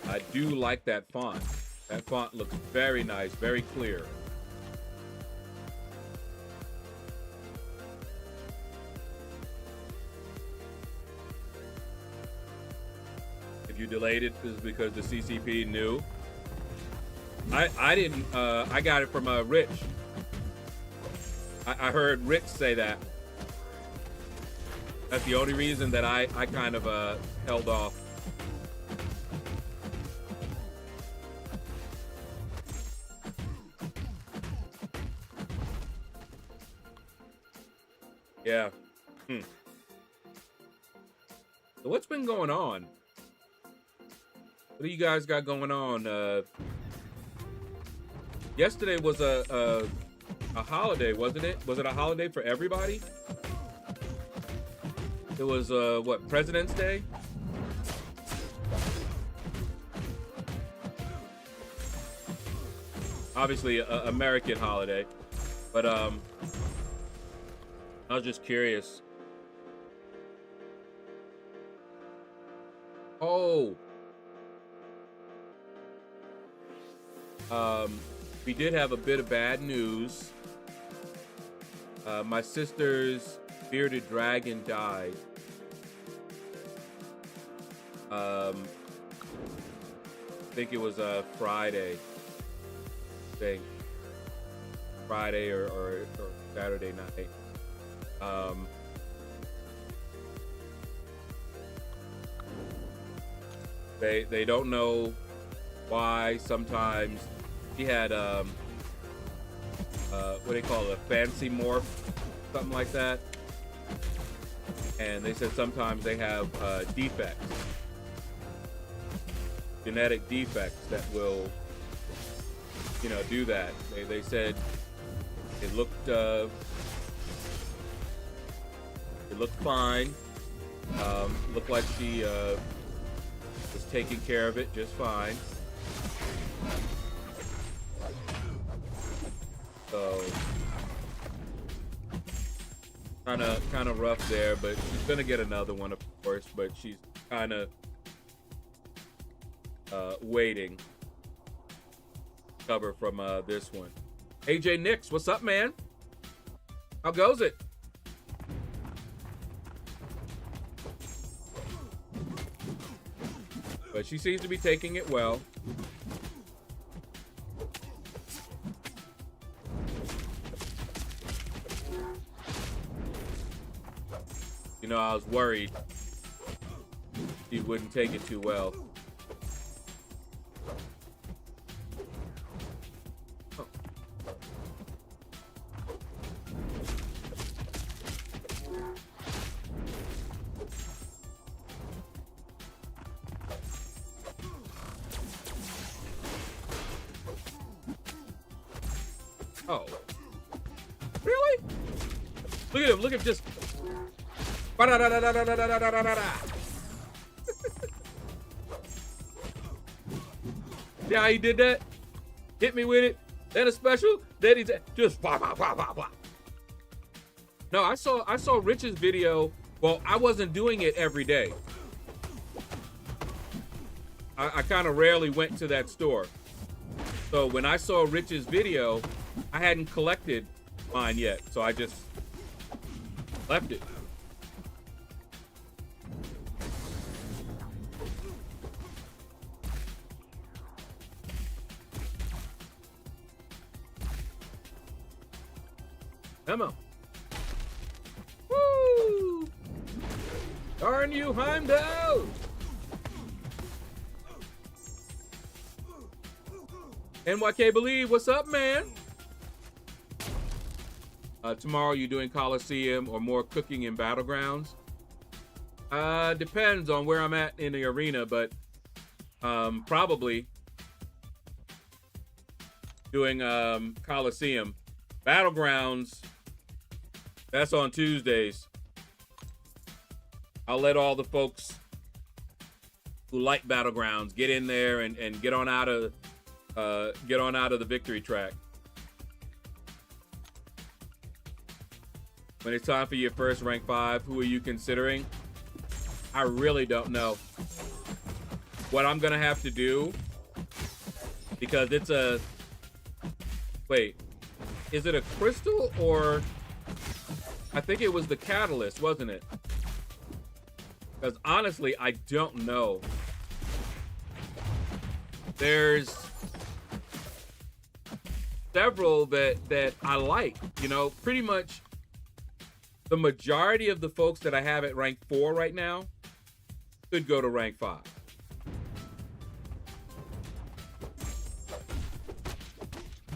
I do like that font. That font looks very nice, very clear. If you delayed it, it's because the CCP knew. I didn't, I got it from Rich. I heard Rich say that. That's the only reason that I kind of held off. Yeah. So what's been going on? What do you guys got going on? Yesterday was a holiday, wasn't it? Was it a holiday for everybody? It was what, President's Day? Obviously a American holiday, but I was just curious. Oh. We did have a bit of bad news. My sister's bearded dragon died. I think it was Friday. Friday or Saturday night. They don't know why. Sometimes he had what do they call it, a fancy morph, something like that. And they said sometimes they have defects, genetic defects that will, you know, do that. They said it looked fine. Looked like she was taking care of it just fine. So kind of rough there, but she's gonna get another one, of course. But she's kind of waiting to cover from this one. AJ Nix, what's up, man? How goes it? But she seems to be taking it well. You know, I was worried she wouldn't take it too well. Oh. Really? Look at him. Look at just. Yeah, how he did that? Hit me with it. Then a special. Then he's just blah, blah, blah, blah, blah. No, I saw Rich's video. Well, I wasn't doing it every day. I kind of rarely went to that store. So when I saw Rich's video, I hadn't collected mine yet. So I just left it. Memo. Woo! Darn you, Heimdall! NYK Believe, what's up, man? Tomorrow you doing Coliseum or more cooking in Battlegrounds? Depends on where I'm at in the arena, but probably doing Coliseum. Battlegrounds, that's on Tuesdays. I'll let all the folks who like Battlegrounds get in there and get on out of the victory track. When it's time for your first rank 5, who are you considering? I really don't know what I'm gonna have to do, because it's a, wait, is it a crystal or, I think it was the catalyst, wasn't it? Because honestly, I don't know. There's several that I like, you know, pretty much the majority of the folks that I have at rank 4 right now could go to rank 5.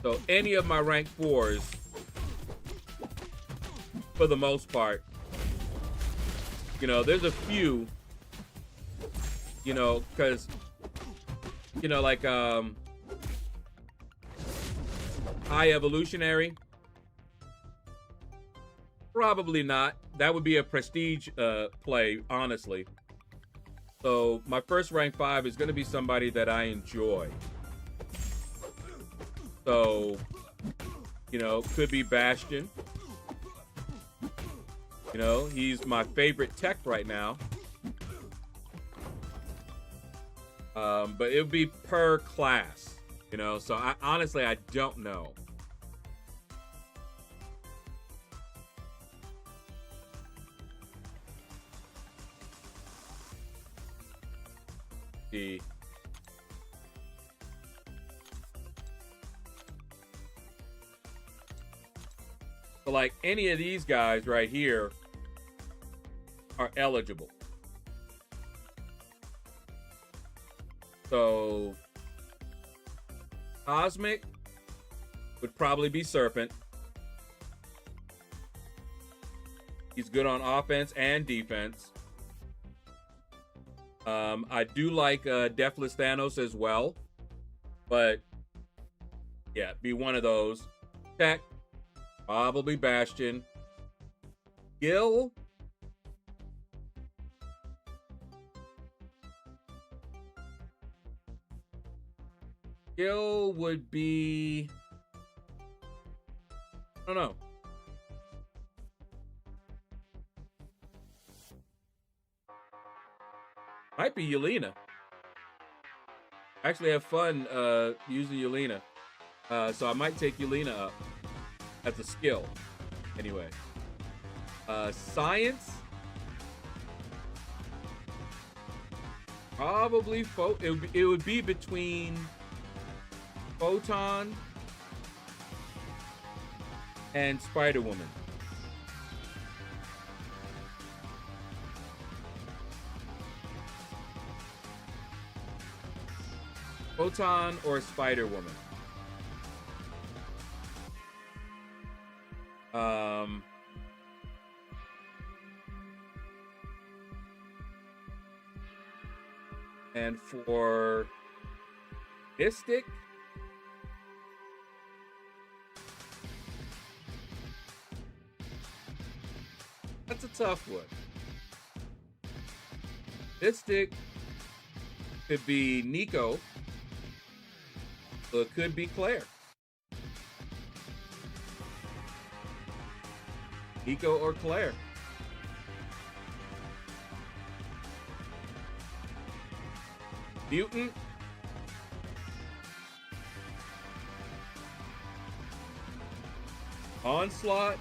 So any of my rank 4s, for the most part, you know, there's a few, you know, because, you know, like High Evolutionary, probably not. That would be a prestige play, honestly. So my first rank 5 is going to be somebody that I enjoy. So, you know, could be Bastion. You know, he's my favorite tech right now. But it would be per class, you know, so honestly, I don't know. See. So like any of these guys right here are eligible. So Cosmic would probably be Serpent. He's good on offense and defense. I do like Deathless Thanos as well, but yeah, be one of those. Tech, probably Bastion. Gil, skill would be, I don't know. Might be Yelena. I actually have fun using Yelena. So I might take Yelena up as a skill. Anyway. Science. Probably it would be between Photon and Spider-Woman. Photon or Spider-Woman. And for Mystic, that's a tough one. Mystic could be Nico, or it could be Claire. Nico or Claire. Mutant. Onslaught.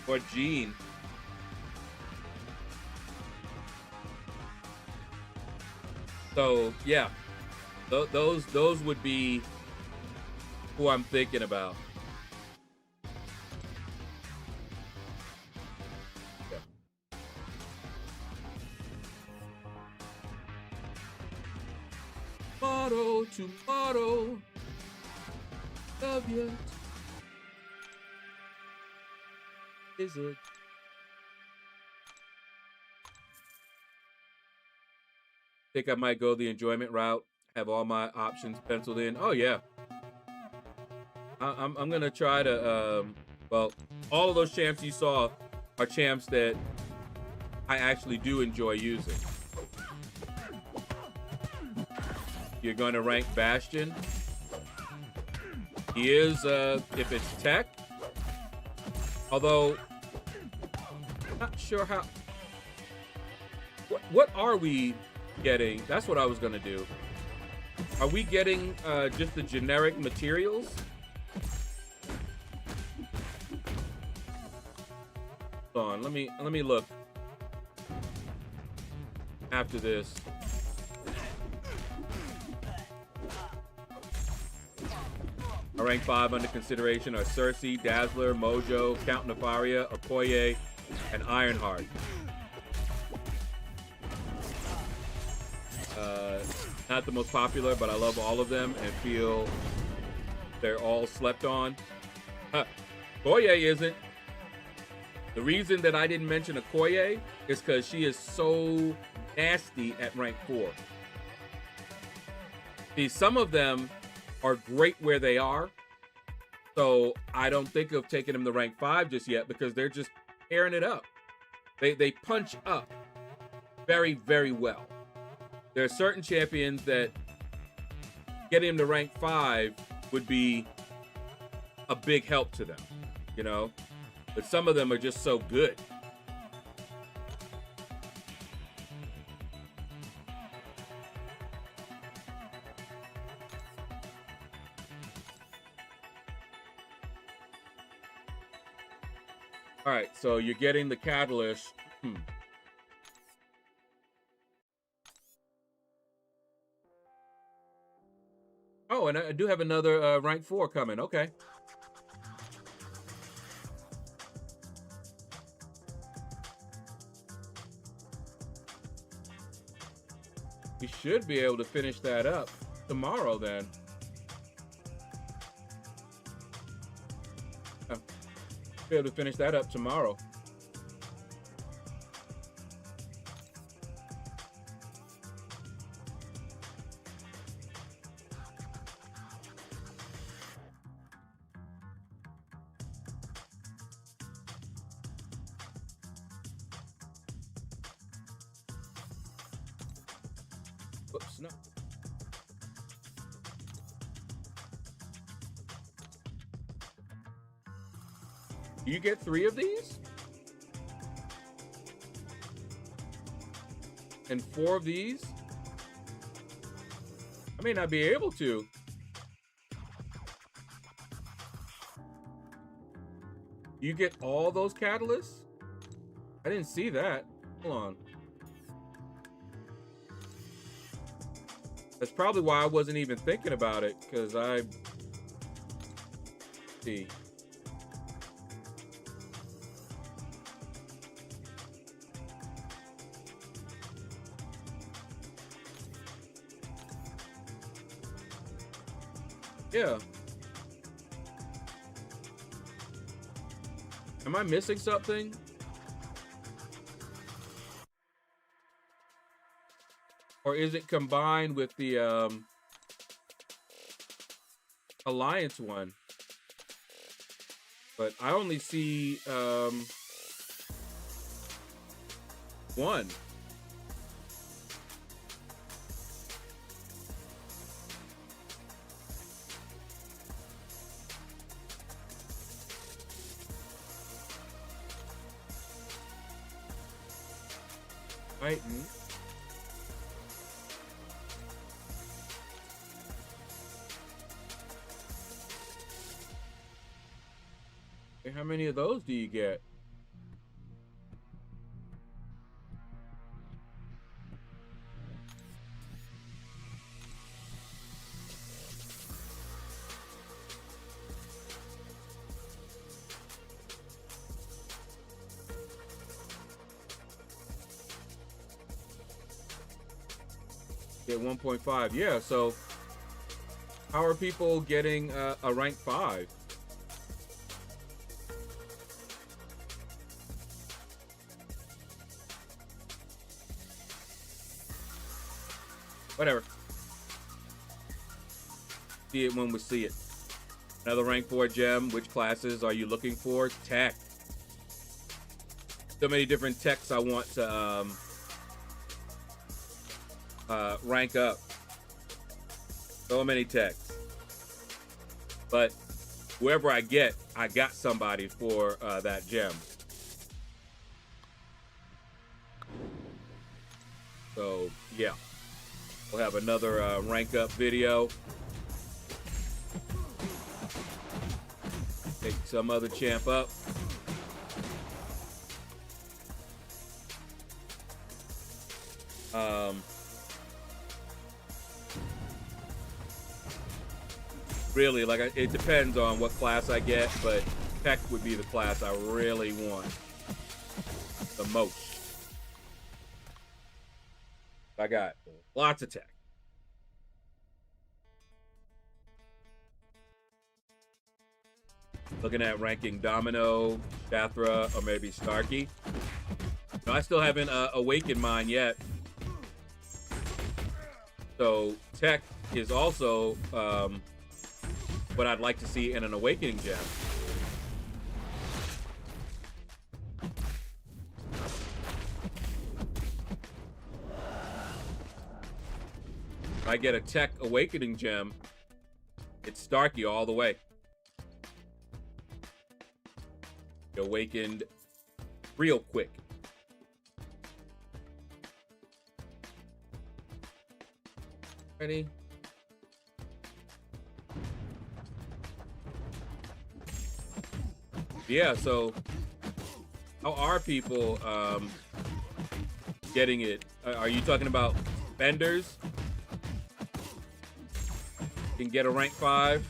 Or Jean. So yeah, those would be who I'm thinking about. Tomorrow, love you. Is it? Think I might go the enjoyment route. Have all my options penciled in. Oh yeah. I'm gonna try to. Well, all of those champs you saw are champs that I actually do enjoy using. You're going to rank Bastion. He is, if it's tech. Although, not sure how. What are we getting? That's what I was going to do. Are we getting just the generic materials? Hold on, let me look after this. Rank 5 under consideration are Cersei, Dazzler, Mojo, Count Nefaria, Okoye, and Ironheart. Not the most popular, but I love all of them and feel they're all slept on. Okoye isn't. The reason that I didn't mention Okoye is because she is so nasty at rank 4. See, some of them are great where they are, so I don't think of taking them to rank 5 just yet because they're just tearing it up. They punch up very, very well. There are certain champions that getting them to rank 5 would be a big help to them, you know? But some of them are just so good. All right, so you're getting the catalyst. Oh, and I do have another rank 4 coming. Okay. We should be able to finish that up tomorrow then. Be able to finish that up tomorrow. Whoops, no. You get 3 of these? And 4 of these? I may not be able to. You get all those catalysts? I didn't see that. Hold on. That's probably why I wasn't even thinking about it, because see. Yeah. Am I missing something? Or is it combined with the Alliance one? But I only see one. Titan. Okay, how many of those do you get? Get 1.5. Yeah, so how are people getting a rank 5? Whatever. See it when we see it. Another rank 4 gem. Which classes are you looking for? Tech. So many different techs I want to rank up. So many techs. But whoever I get, I got somebody for that gem. So yeah, we'll have another rank up video. Take some other champ up. Really, like, it depends on what class I get, but tech would be the class I really want the most. I got lots of tech. Looking at ranking Domino, Shathra, or maybe Starkey. No, I still haven't awakened mine yet. So tech is also what I'd like to see in an awakening gem. If I get a tech awakening gem, it's Starkey all the way. Awakened real quick. Ready? Yeah, so how are people getting it? Are you talking about vendors? Can get a rank 5?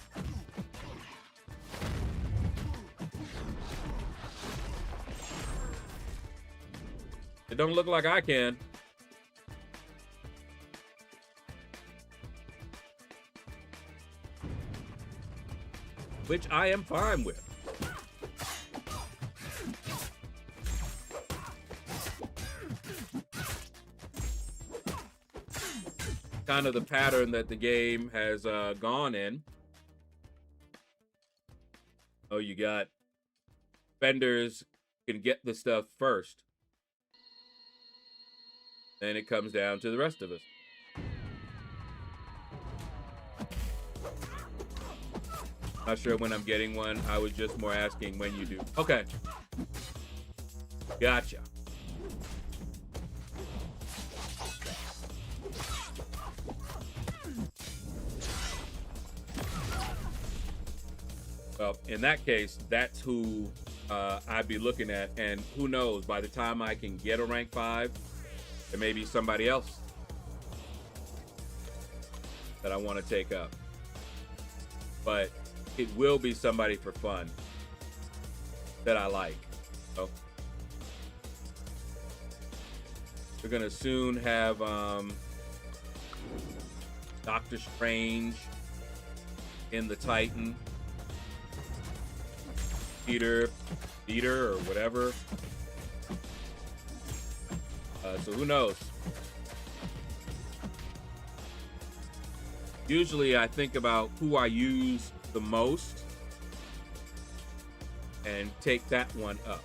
It don't look like I can. Which I am fine with. Kind of the pattern that the game has gone in. Oh, you got vendors can get the stuff first. Then it comes down to the rest of us. Not sure when I'm getting one. I was just more asking when you do. Okay. Gotcha. Well, in that case, that's who I'd be looking at. And who knows, by the time I can get a rank 5, there may be somebody else that I want to take up. But it will be somebody for fun that I like. So we're gonna soon have Doctor Strange in the Titan, Peter or whatever. So who knows? Usually I think about who I use the most and take that one up.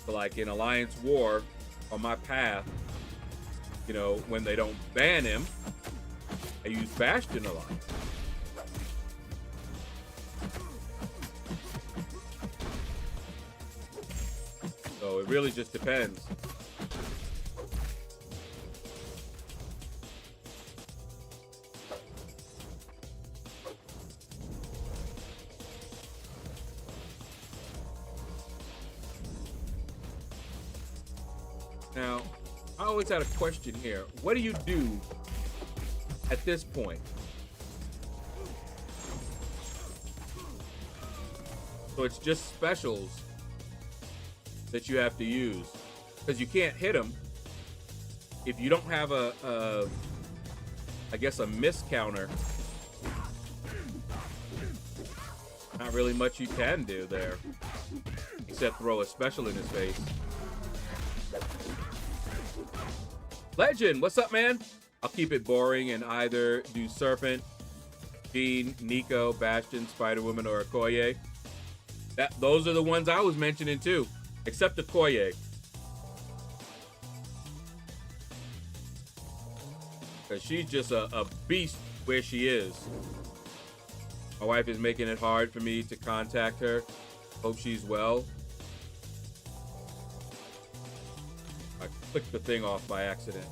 So like in Alliance War, on my path, you know, when they don't ban him, I use Bastion a lot. So it really just depends. Now, I always had a question here. What do you do at this point? So it's just specials that you have to use, because you can't hit them if you don't have I guess a miss counter. Not really much you can do there, except throw a special in his face. Legend, what's up, man? I'll keep it boring and either do Serpent, Jean, Nico, Bastion, Spider-Woman, or Okoye. Those are the ones I was mentioning too, except Okoye. Because she's just a beast where she is. My wife is making it hard for me to contact her. Hope she's well. I clicked the thing off by accident.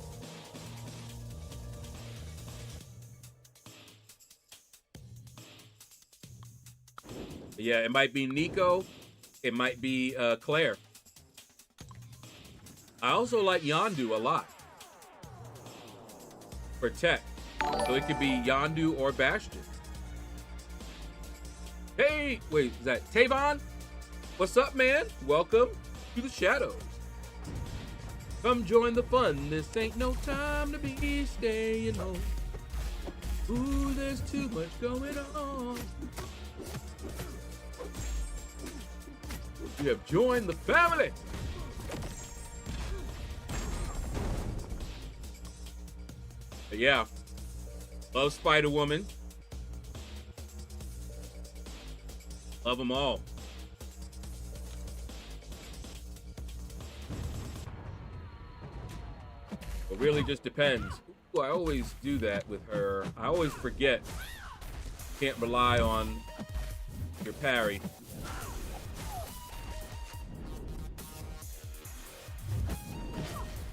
Yeah, it might be Nico. It might be Claire. I also like Yondu a lot for tech. So it could be Yondu or Bastion. Hey, wait, is that Tavon? What's up, man? Welcome to the Shadows. Come join the fun. This ain't no time to be staying home. Ooh, there's too much going on. You have joined the family. But yeah, love Spider-Woman. Love them all. It really just depends. Ooh, I always do that with her. I always forget. Can't rely on your parry.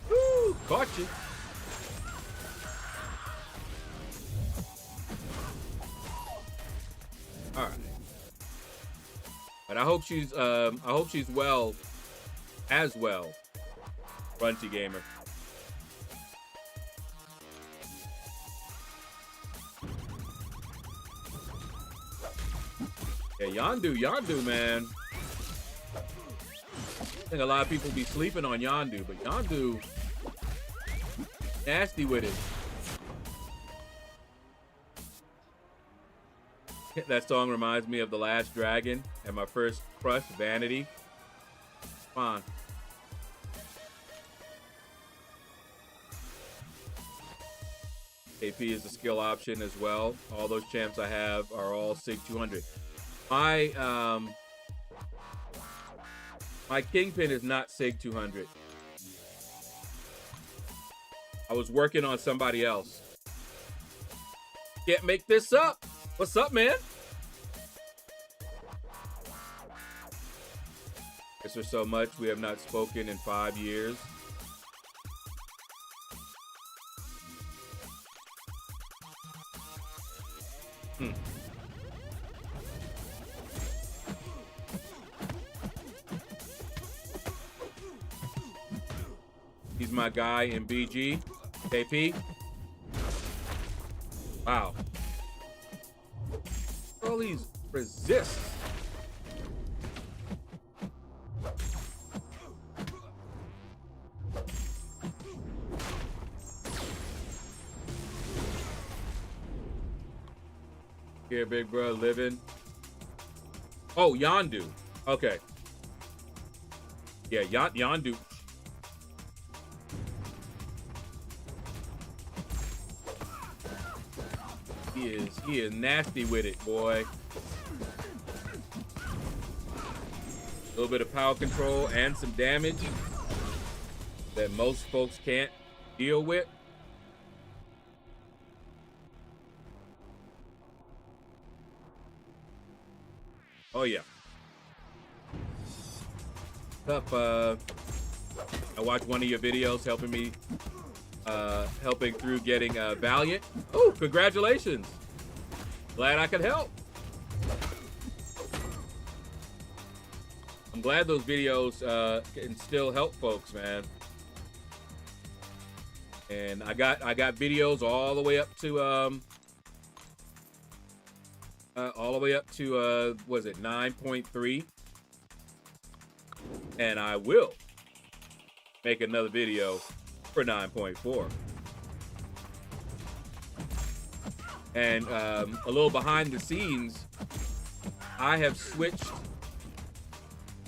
Woo! Caught you. All right. But I hope she's well as well. Runty gamer. Yeah, Yondu, man. I think a lot of people be sleeping on Yondu, but Yondu nasty with it. That song reminds me of The Last Dragon and my first crush, Vanity. Come on. AP is a skill option as well. All those champs I have are all SIG 200. My Kingpin is not SIG 200. I was working on somebody else. Can't make this up. What's up, man? Miss her so much. We have not spoken in 5 years. He's my guy in BG. KP. Wow. All these resists. Here, big bro, living. Oh, Yondu. Okay. Yeah, Yondu. He is nasty with it, boy. A little bit of power control and some damage that most folks can't deal with. Oh yeah. What's up? I watched one of your videos helping me helping through getting Valiant. Oh, congratulations. Glad I could help. I'm glad those videos can still help folks, man. And I got videos all the way up to was it 9.3? And I will make another video for 9.4. And a little behind the scenes, I have switched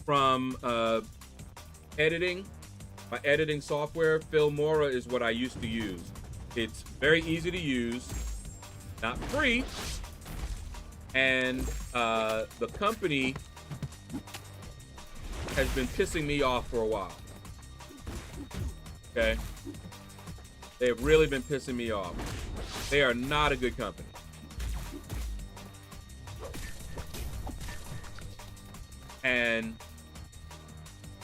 from editing. My editing software, Filmora, is what I used to use. It's very easy to use, not free, and the company has been pissing me off for a while. Okay? They've really been pissing me off. They are not a good company. And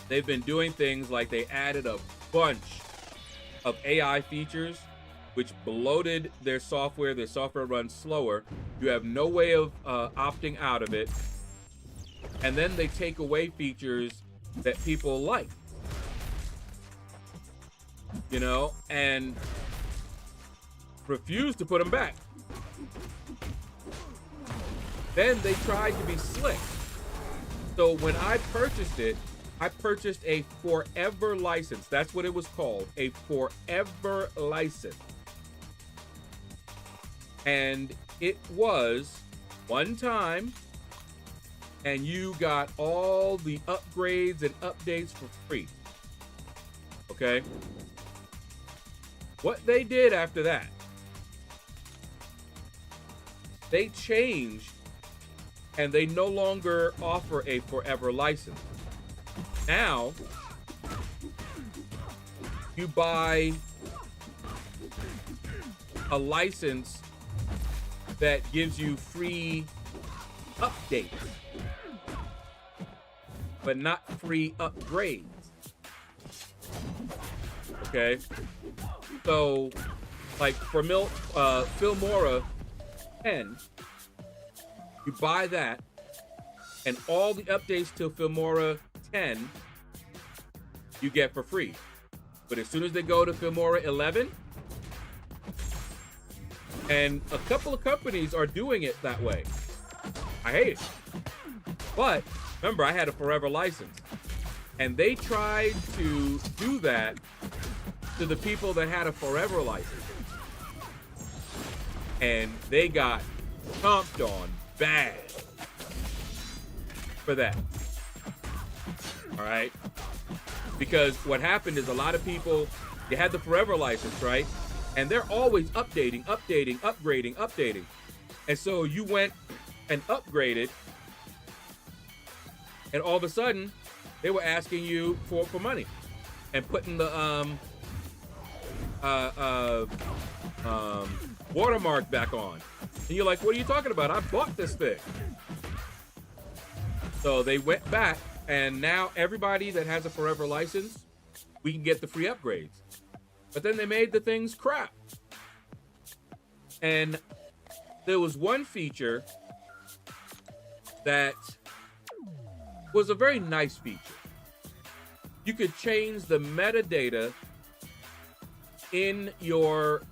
they've been doing things like they added a bunch of AI features which bloated their software. Their software runs slower. You have no way of opting out of it. And then they take away features that people like. You know, and refuse to put them back. Then they tried to be slick. So when I purchased it, I purchased a forever license. That's what it was called, a forever license. And it was one time, and you got all the upgrades and updates for free. Okay? What they did after that, they changed, and they no longer offer a forever license. Now, you buy a license that gives you free updates, but not free upgrades. Okay? So, like for Filmora 10, you buy that, and all the updates to Filmora 10 you get for free. But as soon as they go to Filmora 11, and a couple of companies are doing it that way. I hate it. But remember, I had a forever license, and they tried to do that to the people that had a forever license, and they got chomped on bad for that. All right? Because what happened is a lot of people, you had the forever license, right? And they're always updating, upgrading. And so you went and upgraded, and all of a sudden, they were asking you for money and putting the watermark back on. And you're like, what are you talking about? I bought this thing. So they went back, and now everybody that has a forever license, we can get the free upgrades. But then they made the things crap. And there was one feature that was a very nice feature. You could change the metadata in your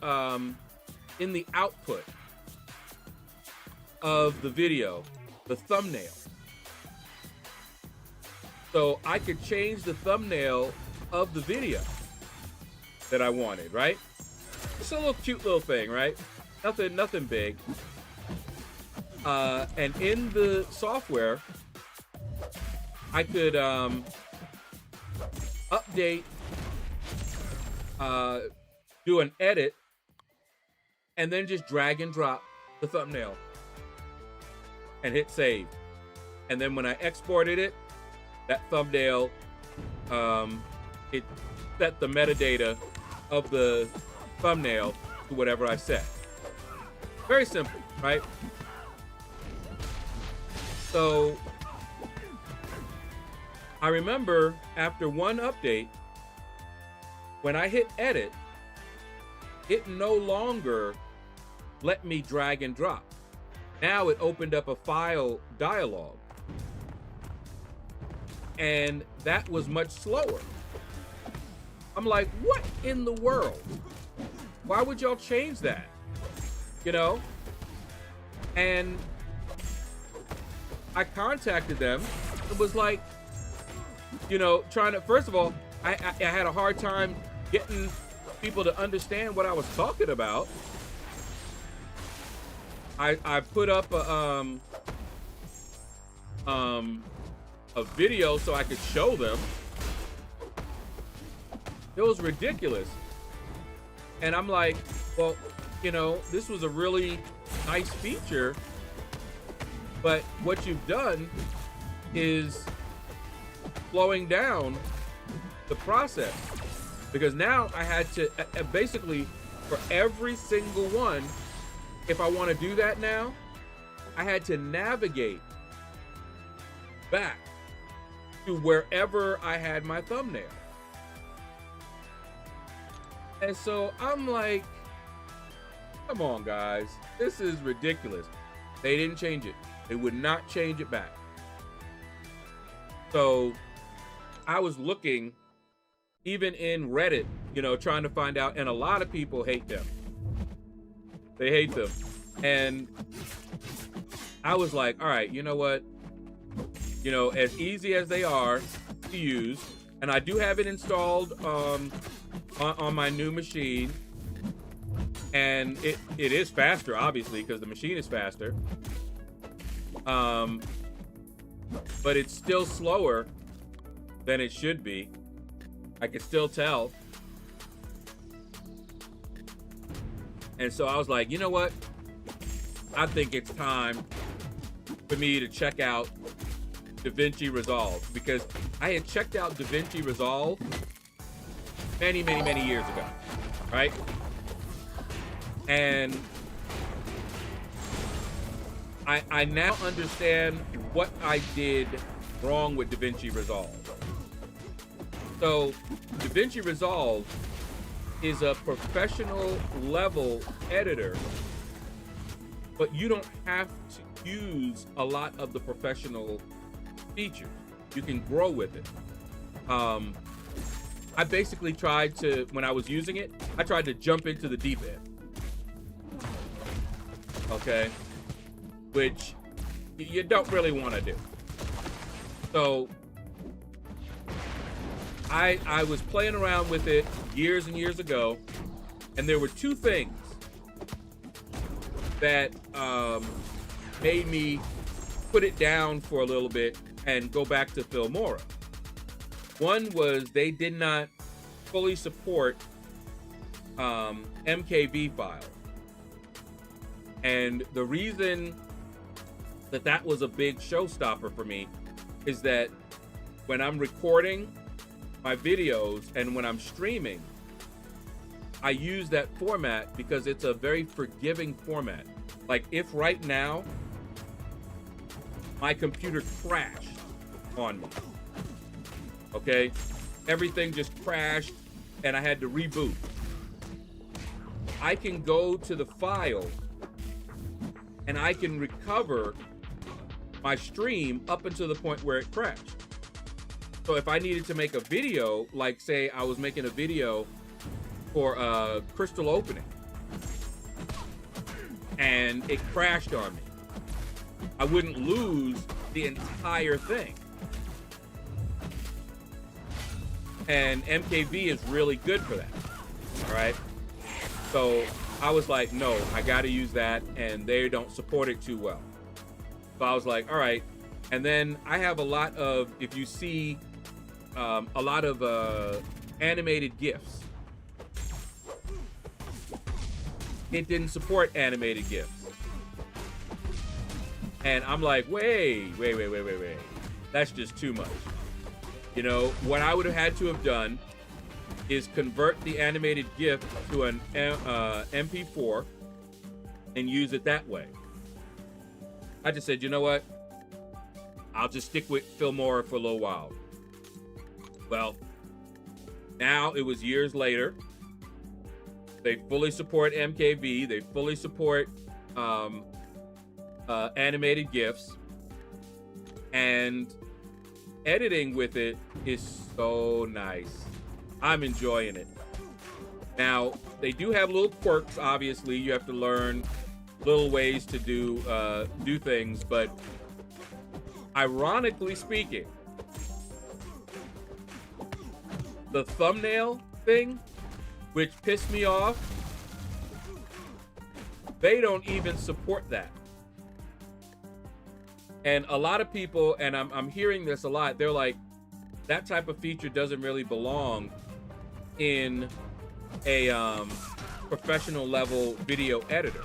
in the output of the video, the thumbnail. So I could change the thumbnail of the video that I wanted, right? It's a little cute little thing, right? Nothing big. And in the software, I could update, do an edit, and then just drag and drop the thumbnail and hit save. And then when I exported it, that thumbnail, it set the metadata of the thumbnail to whatever I set. Very simple, right? So I remember after one update, when I hit edit, it no longer let me drag and drop. Now it opened up a file dialog. And that was much slower. I'm like, what in the world? Why would y'all change that? You know? And I contacted them. It was like, you know, trying to, first of all, I had a hard time getting people to understand what I was talking about. I put up a video so I could show them. It was ridiculous. And I'm like, well, you know, this was a really nice feature, but what you've done is slowing down the process, because now I had to basically, for every single one, if I want to do that now, I had to navigate back to wherever I had my thumbnail. And so I'm like, come on guys, this is ridiculous. They didn't change it. They would not change it back. So I was looking even in Reddit, you know, trying to find out, and a lot of people hate them. They hate them. And I was like, all right, you know what? You know, as easy as they are to use, and I do have it installed on my new machine, and it is faster, obviously, because the machine is faster. But it's still slower than it should be. I can still tell. And so I was like, you know what? I think it's time for me to check out DaVinci Resolve, because I had checked out DaVinci Resolve many years ago, right? And I now understand what I did wrong with DaVinci Resolve. So DaVinci Resolve is a professional level editor, but you don't have to use a lot of the professional features. You can grow with it. I basically tried to, when I was using it, I tried to jump into the deep end. Okay? Which you don't really want to do. So I was playing around with it years and years ago, and there were two things that made me put it down for a little bit and go back to Filmora. One was they did not fully support MKV files. And the reason that that was a big showstopper for me is that when I'm recording my videos and when I'm streaming, I use that format because it's a very forgiving format. Like if right now my computer crashed on me, okay? Everything just crashed and I had to reboot. I can go to the file and I can recover my stream up until the point where it crashed. So if I needed to make a video, like say I was making a video for a crystal opening and it crashed on me, I wouldn't lose the entire thing. And MKV is really good for that, all right? So I was like, no, I gotta use that, and they don't support it too well. So I was like, all right. And then I have a lot of, if you see, a lot of animated GIFs. It didn't support animated GIFs. And I'm like, wait. That's just too much. You know, what I would have had to have done is convert the animated GIF to an MP4 and use it that way. I just said, you know what? I'll just stick with Filmora for a little while. Well, now it was years later. They fully support MKV. They fully support animated GIFs. And editing with it is so nice. I'm enjoying it. Now, they do have little quirks, obviously. You have to learn little ways to do things, but ironically speaking, the thumbnail thing, which pissed me off, they don't even support that. And a lot of people, and I'm hearing this a lot, they're like, that type of feature doesn't really belong in a professional level video editor.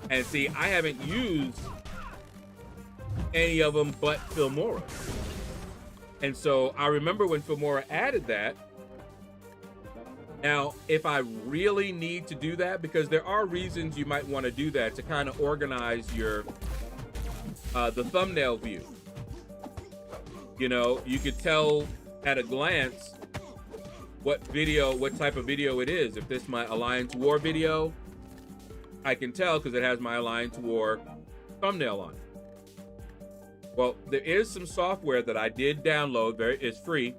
And see, I haven't used any of them but Filmora. And so I remember when Filmora added that. Now, if I really need to do that, because there are reasons you might want to do that to kind of organize your the thumbnail view. You know, you could tell at a glance what type of video it is. If this is my Alliance War video, I can tell because it has my Alliance War thumbnail on it. Well, there is some software that I did download, it's free,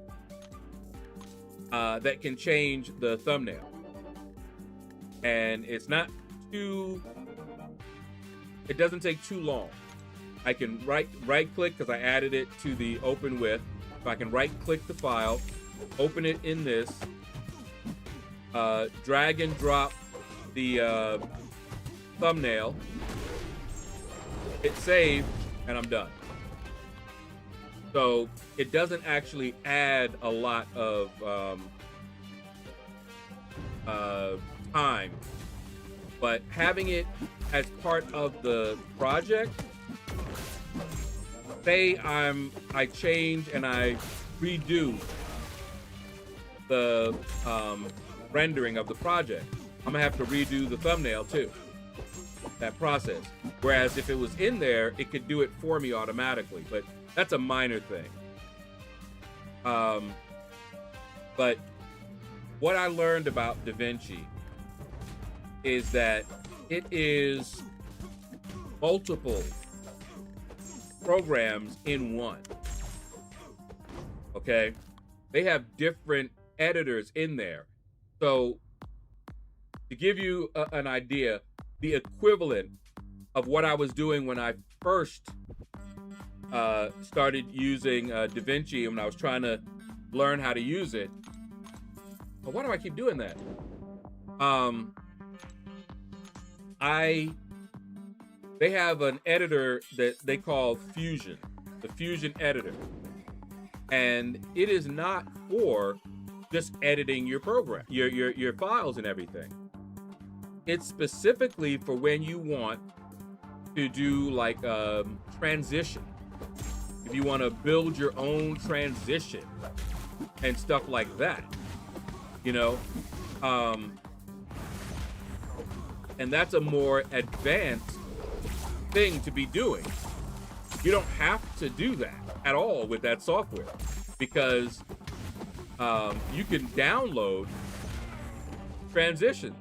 that can change the thumbnail. And it's not too, it doesn't take too long. I can right click because I added it to the open with. So I can right click the file, open it in this, drag and drop the thumbnail, hit save, and I'm done. So it doesn't actually add a lot of time, but having it as part of the project, say I change and I redo the rendering of the project, I'm gonna have to redo the thumbnail too, that process. Whereas if it was in there, it could do it for me automatically, but that's a minor thing. But what I learned about DaVinci is that it is multiple programs in one. Okay? They have different editors in there. So to give you an idea, the equivalent of what I was doing when I first started using DaVinci, when I was trying to learn how to use it. But why do I keep doing that? They have an editor that they call Fusion, the Fusion editor. And it is not for just editing your program, your files and everything. It's specifically for when you want to do like transition. If you want to build your own transition and stuff like that, you know. And that's a more advanced thing to be doing. You don't have to do that at all with that software, because you can download transitions.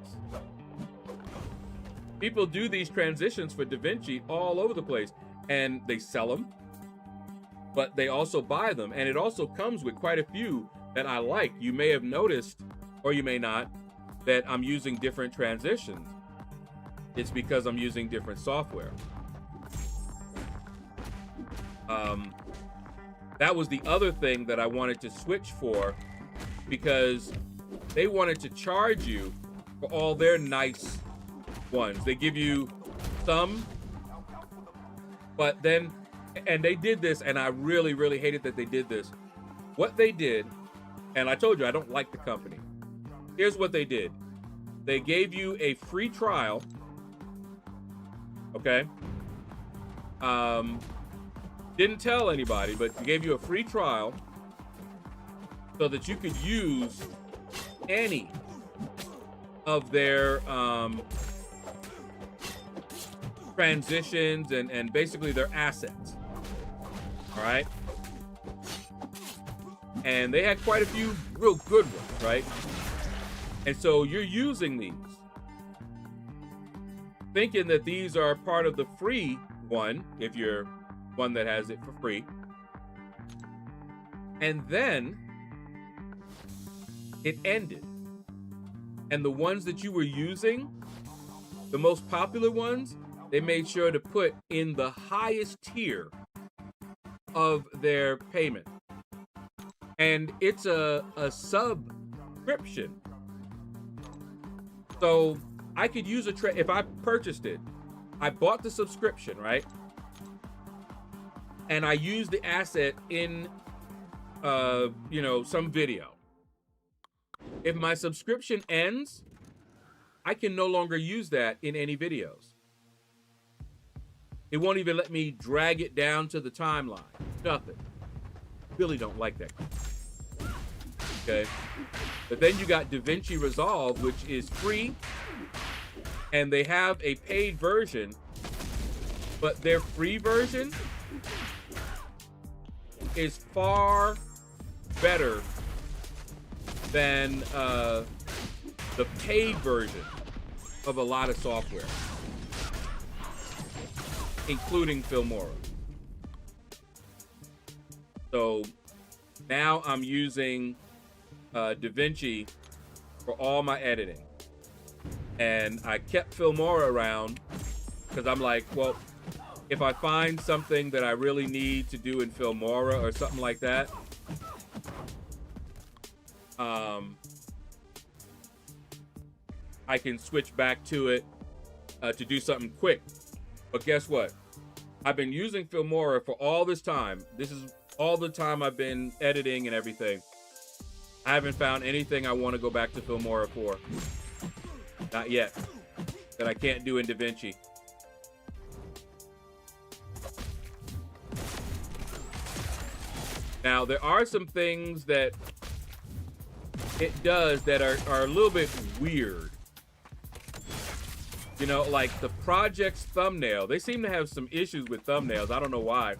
People do these transitions for DaVinci all over the place, and they sell them, but they also buy them. And it also comes with quite a few that I like. You may have noticed, or you may not, that I'm using different transitions. It's because I'm using different software. That was the other thing that I wanted to switch for, because they wanted to charge you for all their nice ones. They give you some, but then, and they did this, and I really, really hated that they did this. What they did, and I told you I don't like the company. Here's what they did. They gave you a free trial, okay? Didn't tell anybody, but they gave you a free trial so that you could use any of their transitions and basically their assets. All right. And they had quite a few real good ones, right? And so you're using these, thinking that these are part of the free one, if you're one that has it for free. And then it ended. And the ones that you were using, the most popular ones, they made sure to put in the highest tier of their payment. And it's a subscription. So I could use if I purchased it, I bought the subscription, right? And I used the asset in, some video. If my subscription ends, I can no longer use that in any videos. It won't even let me drag it down to the timeline. Nothing. Really don't like that. Okay. But then you got DaVinci Resolve, which is free, and they have a paid version, but their free version is far better than the paid version of a lot of software, including Filmora. So now I'm using DaVinci for all my editing. And I kept Filmora around because I'm like, well, if I find something that I really need to do in Filmora or something like that, I can switch back to it to do something quick. But guess what? I've been using Filmora for all this time. This is all the time I've been editing and everything. I haven't found anything I want to go back to Filmora for. Not yet. That I can't do in DaVinci. Now, there are some things that it does that are a little bit weird. You know, like the project's thumbnail. They seem to have some issues with thumbnails. I don't know why.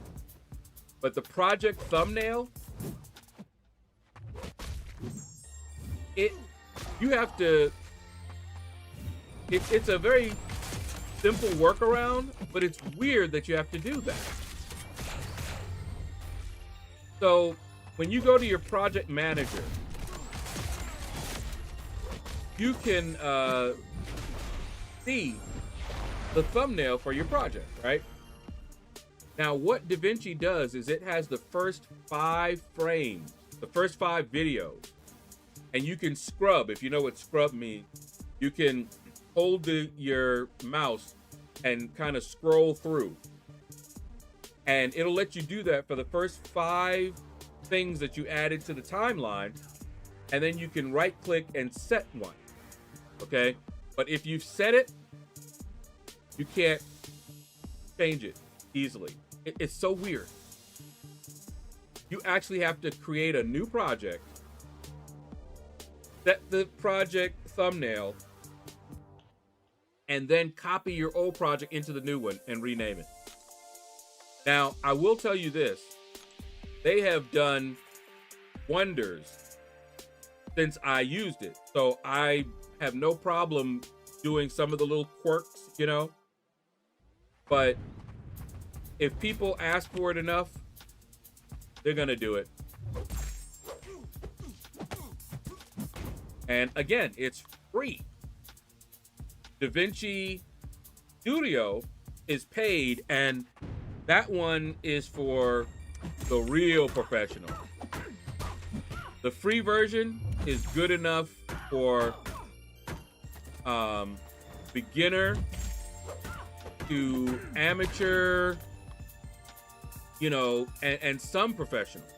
But the project thumbnail, you have to, it's a very simple workaround, but it's weird that you have to do that. So when you go to your project manager, you can see the thumbnail for your project, right? Now, what DaVinci does is it has the first 5 frames, the first 5 videos, and you can scrub. If you know what scrub means, you can hold your mouse and kind of scroll through, and it'll let you do that for the first 5 things that you added to the timeline, and then you can right click and set one. Okay, but if you've set it, you can't change it easily. It's so weird. You actually have to create a new project, set the project thumbnail, and then copy your old project into the new one and rename it. Now, I will tell you this. They have done wonders since I used it. So I have no problem doing some of the little quirks, you know. But if people ask for it enough, they're going to do it. And again, it's free. DaVinci Studio is paid, and that one is for the real professional. The free version is good enough for beginner to amateur, you know, and some professionals.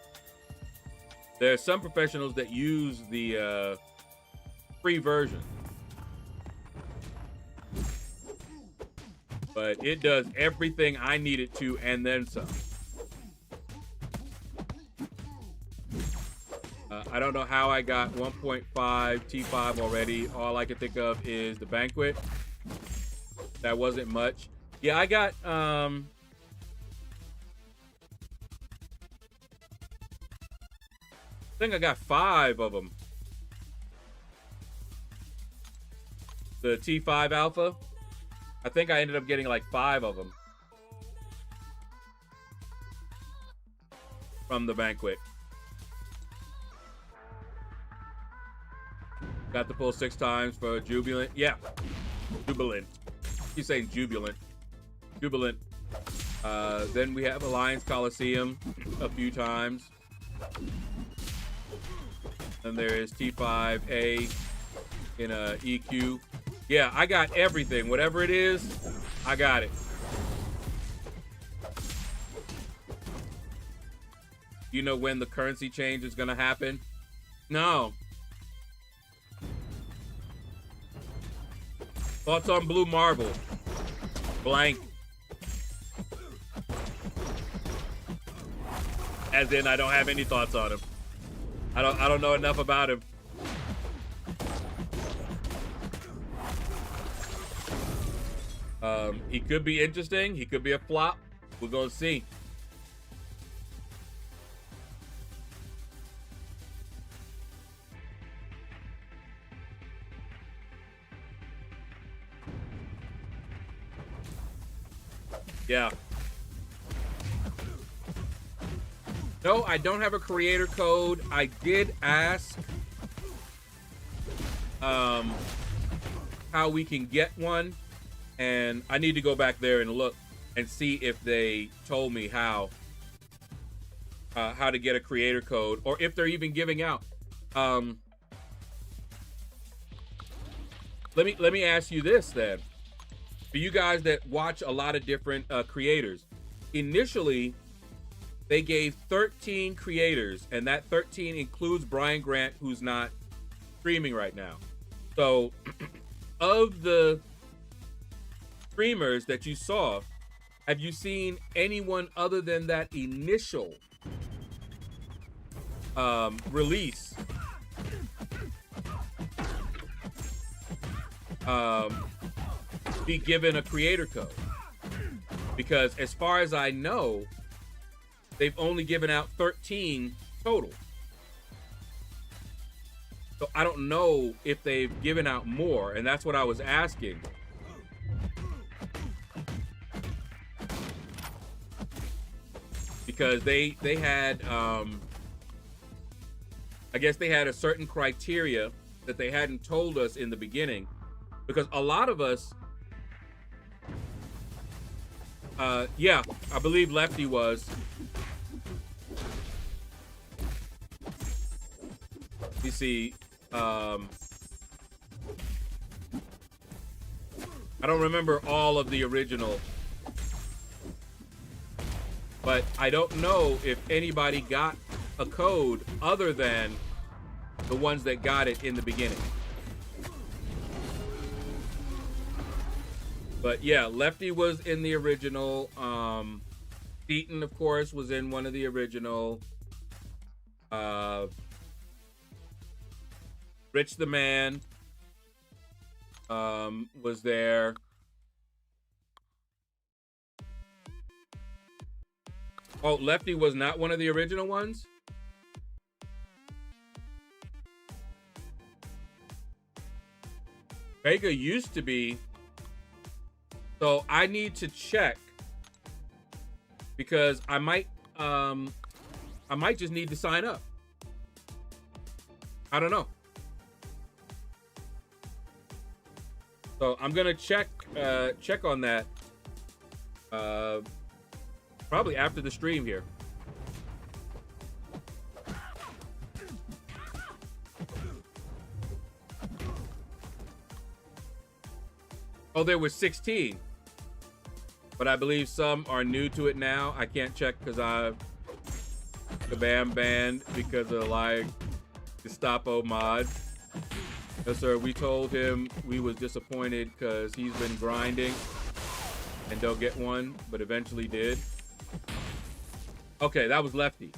There are some professionals that use the free version. But it does everything I need it to and then some. I don't know how I got 1.5 T5 already. All I can think of is the banquet. That wasn't much. Yeah, I got I think I got 5 of them. The T5 Alpha. I think I ended up getting like 5 of them from the banquet. Got the pull 6 times for Jubilant. Yeah, Jubilant. He's saying Jubilant. Jubilant. Then we have Alliance Coliseum a few times. Then there is T5A in a EQ. Yeah, I got everything. Whatever it is, I got it. You know when the currency change is going to happen? No. Thoughts on Blue Marble? Blank. As in, I don't have any thoughts on him. I don't know enough about him. He could be interesting. He could be a flop. We're gonna see. Yeah. No, I don't have a creator code. I did ask how we can get one, and I need to go back there and look and see if they told me how to get a creator code, or if they're even giving out. Let me ask you this then. For you guys that watch a lot of different creators, initially they gave 13 creators, and that 13 includes Brian Grant, who's not streaming right now. So of the streamers that you saw, have you seen anyone other than that initial release be given a creator code? Because as far as I know, they've only given out 13 total. So I don't know if they've given out more, and that's what I was asking. Because they had, I guess they had a certain criteria that they hadn't told us in the beginning. Because a lot of us, yeah, I believe Lefty was. You see, I don't remember all of the original, but I don't know if anybody got a code other than the ones that got it in the beginning. But yeah, Lefty was in the original. Deaton, of course, was in one of the original. Rich the Man. was there. Oh, Lefty was not one of the original ones? Vega used to be. So I need to check because I might just need to sign up. I don't know. So I'm gonna check on that probably after the stream here. Oh, there was 16, but I believe some are new to it now. I can't check because I've Kabam banned because of like Gestapo mod. Yes, sir. We told him we was disappointed because he's been grinding and don't get one, but eventually did. Okay, that was Lefty.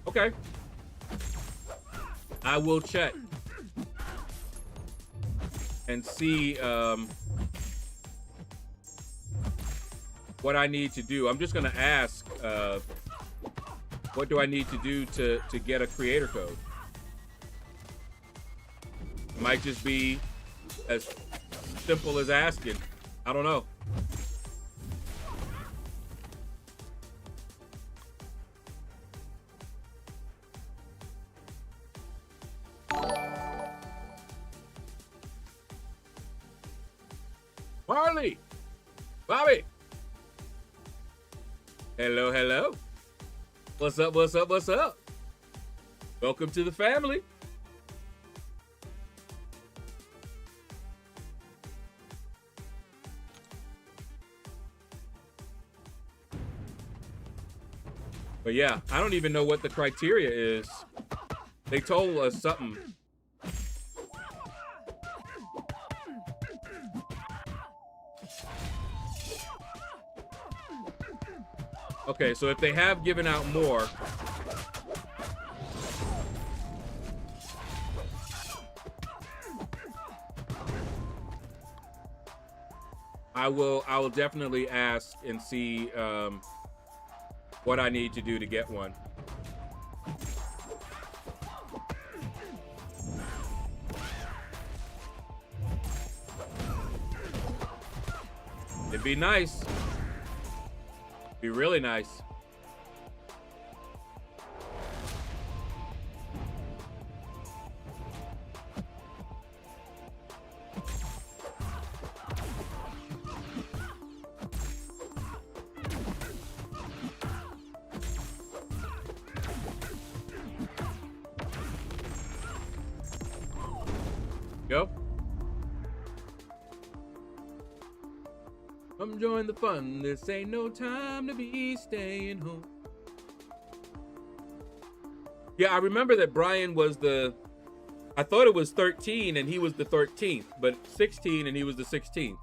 Okay. I will check and see what I need to do. I'm just gonna ask what do I need to do to get a creator code? It might just be as simple as asking. I don't know. Marley, Bobby. Hello, hello. What's up, what's up, what's up? Welcome to the family. But yeah, I don't even know what the criteria is. They told us something. Okay, so if they have given out more, I will definitely ask and see what I need to do to get one. It'd be nice. Be really nice. Go. Come join the fun. This ain't no time to be staying home. Yeah, I remember that Brian was I thought it was 13 and he was the 13th, but 16 and he was the 16th.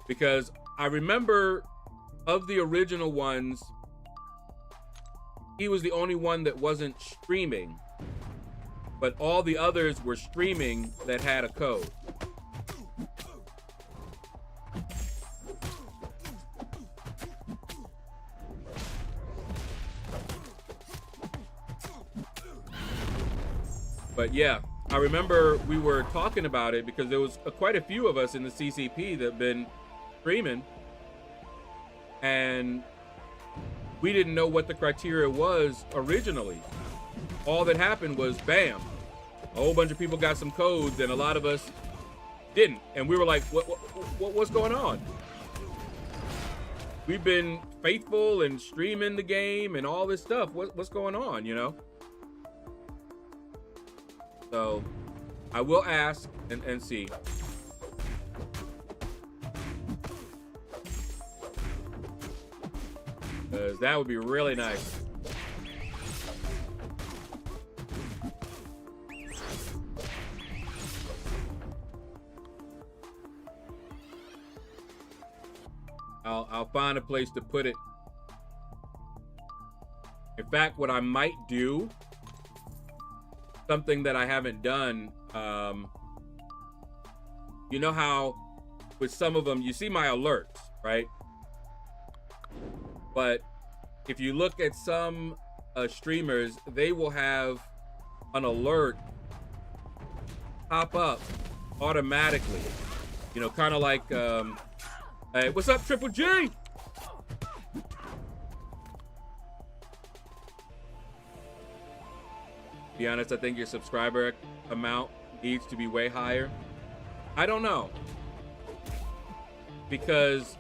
Because I remember of the original ones, he was the only one that wasn't streaming, but all the others were streaming that had a code. But yeah, I remember we were talking about it because there was quite a few of us in the CCP that have been streaming, and we didn't know what the criteria was originally. All that happened was, bam, a whole bunch of people got some codes and a lot of us didn't. And we were like, what's going on? We've been faithful and streaming the game and all this stuff. What's going on, you know? So I will ask and see. Because that would be really nice. I'll find a place to put it In fact, what I might do, something that I haven't done, you know how with some of them, you see my alerts, right? But if you look at some streamers, they will have an alert pop up automatically. You know, kind of like, hey, what's up, Triple G? To be honest, I think your subscriber amount needs to be way higher. I don't know. Because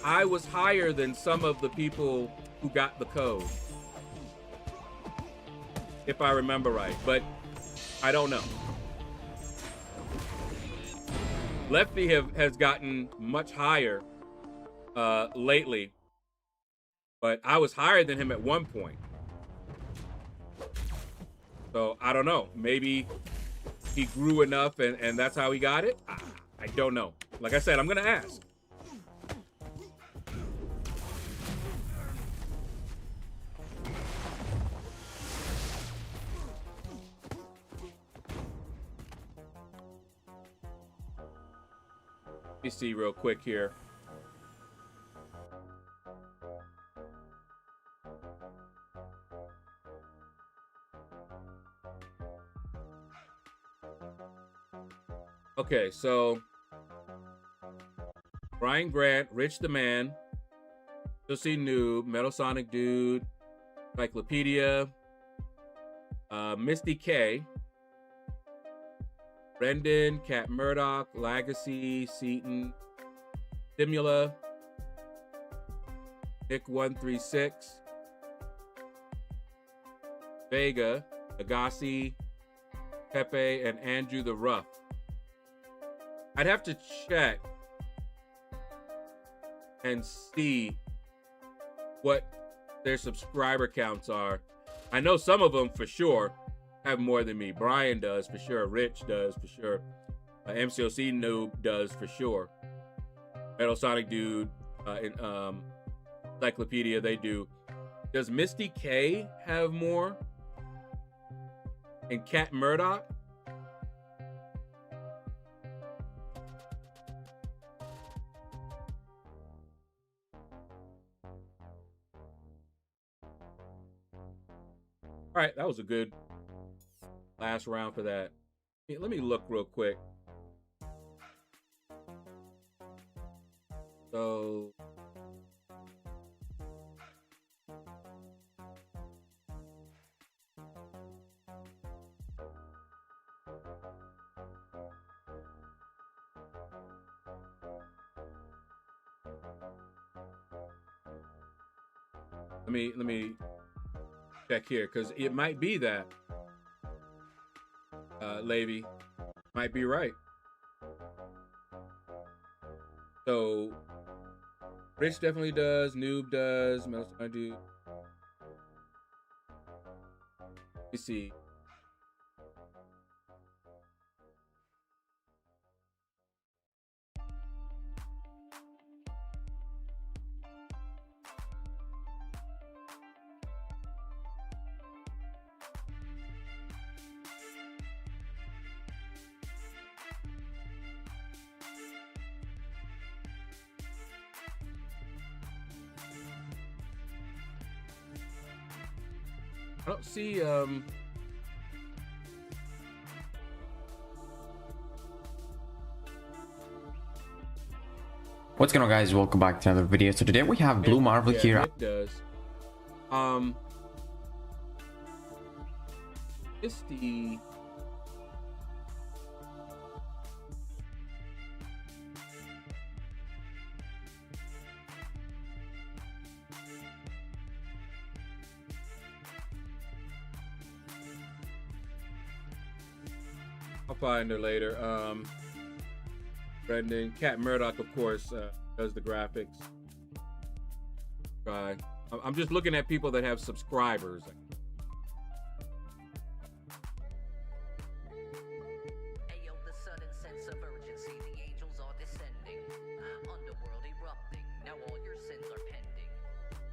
I was higher than some of the people who got the code. If I remember right, but I don't know. Lefty has gotten much higher lately, but I was higher than him at one point. So I don't know. Maybe he grew enough and that's how he got it. I don't know. Like I said, I'm gonna ask. Let me see real quick here. Okay, so Brian Grant, Rich the Man, Jussie Noob, Metal Sonic Dude, Encyclopedia, Misty K, Brendan, Cat Murdoch, Legacy, Seaton, Stimula, Nick136, Vega, Agassi, Pepe, and Andrew the Rough. I'd have to check and see what their subscriber counts are. I know some of them for sure have more than me. Brian does for sure. Rich does for sure. MCOC Noob does for sure. Metal Sonic Dude, Encyclopedia, they do. Does Misty K have more? And Cat Murdoch? All right, that was a good last round for that. Let me look real quick. So let me check here, because it might be that Levy might be right. So Rich definitely does, Noob does, I do. Let me see. I don't see What's going on, guys? Welcome back to another video. So today we have Blue Marvel here. It does. It's the I'll find her later. Brendan, Cat Murdoch, of course, does the graphics. Try. I'm just looking at people that have subscribers. Ayo, the sudden sense of urgency, the angels are descending. Underworld erupting, now all your sins are pending.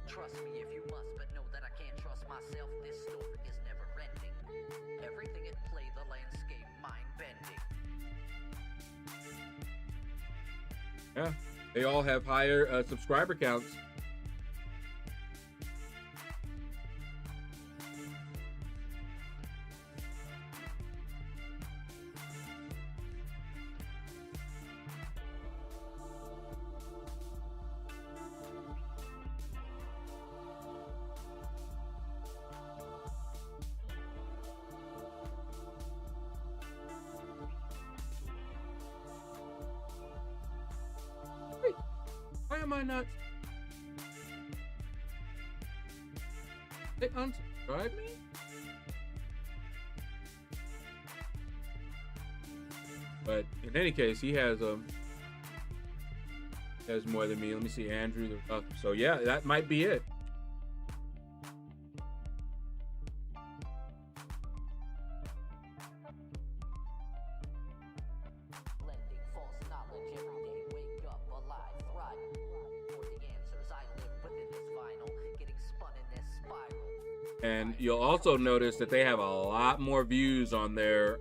Trust me if you must, but know that I can't trust my Yeah, they all have higher subscriber counts. Why am I not? They unsubscribe me? But in any case, he has more than me. Let me see, Andrew. So yeah, that might be it. Lending false knowledge every day. Wake up alive, thrive. For the answers, I live within this vinyl, getting spun in this spiral. And you'll also notice that they have a lot more views on their